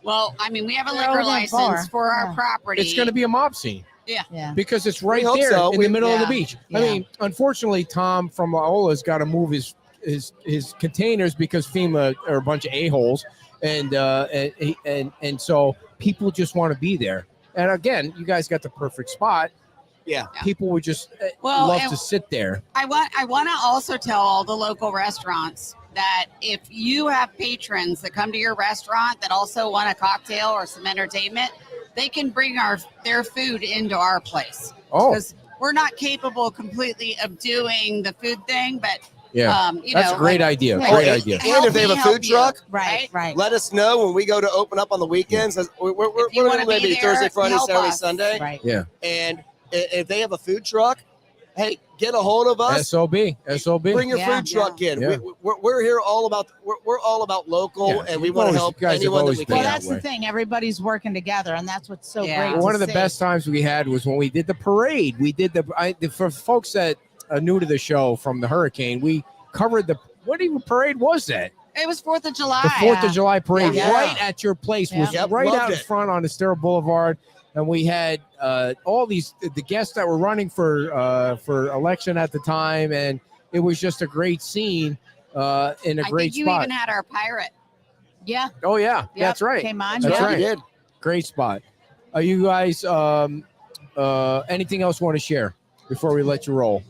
Well, I mean, we have a They're liquor over that license bar. for our Yeah. property. It's going to be a mob scene Yeah. because it's right hope there so. in the middle of the Yeah. beach. Yeah. I mean, unfortunately, Tom from Laola's got to move his containers because FEMA are a bunch of a-holes, and so people just want to be there. And again, you guys got the perfect spot. Yeah. People would just Well, love and- to sit there. I want to also tell all the local restaurants that if you have patrons that come to your restaurant that also want a cocktail or some entertainment, they can bring their food into our place. Oh, Because we're not capable completely of doing the food thing, but yeah. you That's know, a great like, idea. Yeah. Great and, idea. and if they have a Help food you. truck, Right. let us know when we go to open up on the weekends. We're If you going wanna to be maybe there, Thursday, Friday, help Saturday, us. Sunday. Right. Yeah. And if they have a food truck, hey, get a hold of us. SOB. Bring your Yeah. food truck in. Yeah. We're here all about we're all about local, Yeah. and we You've want to always- help you guys have anyone that always we been Well, can. that that's way. the thing. Everybody's working together, and that's what's so Yeah. great. Well, one of the see. best times we had was when we did the parade. We did for folks that are new to the show from the hurricane. We covered what even parade was that? it was 4th of July. The 4th of July parade, Yeah. right at your place, was Yeah. Yep, right loved out in it. front on Estero Boulevard, and we had all the guests that were running for election at the time, and it was just a great scene in a I great think you spot. even had our pirate. Yeah. Oh yeah, Yep, that's right. Came on. That's yeah. right. We did. Great spot. Are you guys anything else you want to share before we let you roll?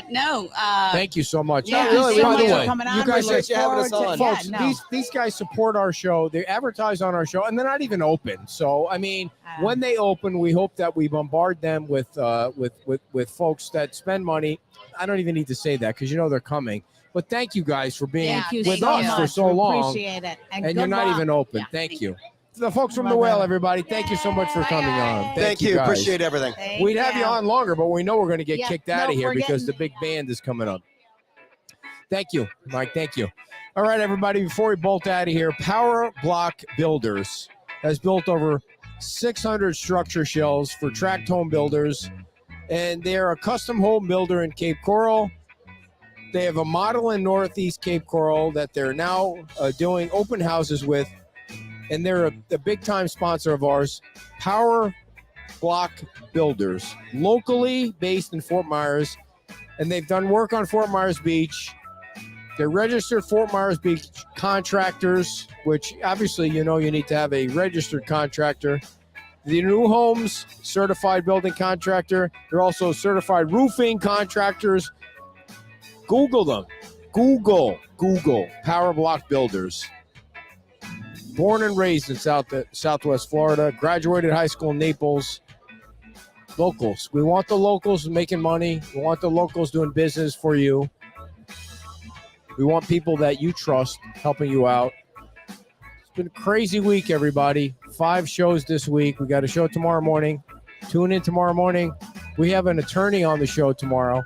No. Thank you so much. Yeah, No, really, so by much the for way, coming on. you We guys look appreciate you having us forward on. to- folks, yeah, no. these guys support our show. They advertise on our show, and they're not even open. So I mean, when they open, we hope that we bombard them with folks that spend money. I don't even need to say that because you know they're coming. But thank you guys for being Yeah, Thank you with so us much. for so We long, Appreciate it. And, and good you're not luck. even open. Yeah, thank thank you. The folks from the Love Well, it. everybody, thank you so much for coming on. Thank you. guys. Appreciate everything. Thank We'd have you on longer, but we know we're going to get Yeah, kicked out no, of here we're because getting- the big band is coming up. Thank you, Mike. Thank you. All right, everybody, before we bolt out of here, Power Block Builders has built over 600 structure shells for tract home builders, and they're a custom home builder in Cape Coral. They have a model in Northeast Cape Coral that they're now doing open houses with, and they're a big-time sponsor of ours, Power Block Builders, locally based in Fort Myers, and they've done work on Fort Myers Beach. They're registered Fort Myers Beach contractors, which obviously you need to have a registered contractor. The new homes certified building contractor. They're also certified roofing contractors. Google them. Google Power Block Builders. Born and raised in Southwest Florida. Graduated high school in Naples. Locals. We want the locals making money. We want the locals doing business for you. We want people that you trust helping you out. It's been a crazy week, everybody. 5 shows this week. We got a show tomorrow morning. Tune in tomorrow morning. We have an attorney on the show tomorrow.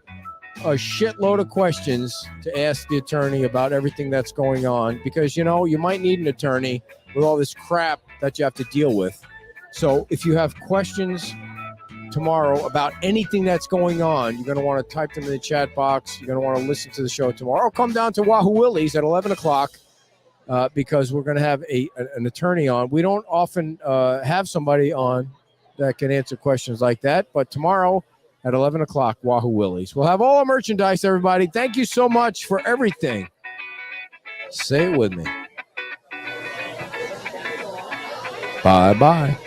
a shitload of questions to ask the attorney about everything that's going on, because, you know, you might need an attorney with all this crap that you have to deal with. So if you have questions tomorrow about anything that's going on, you're going to want to type them in the chat box. You're going to want to listen to the show tomorrow. Come down to Wahoo Willie's at 11 o'clock because we're going to have an attorney on. We don't often have somebody on that can answer questions like that, but tomorrow at 11 o'clock, Wahoo Willie's. We'll have all our merchandise, everybody. Thank you so much for everything. Say it with me. Bye-bye.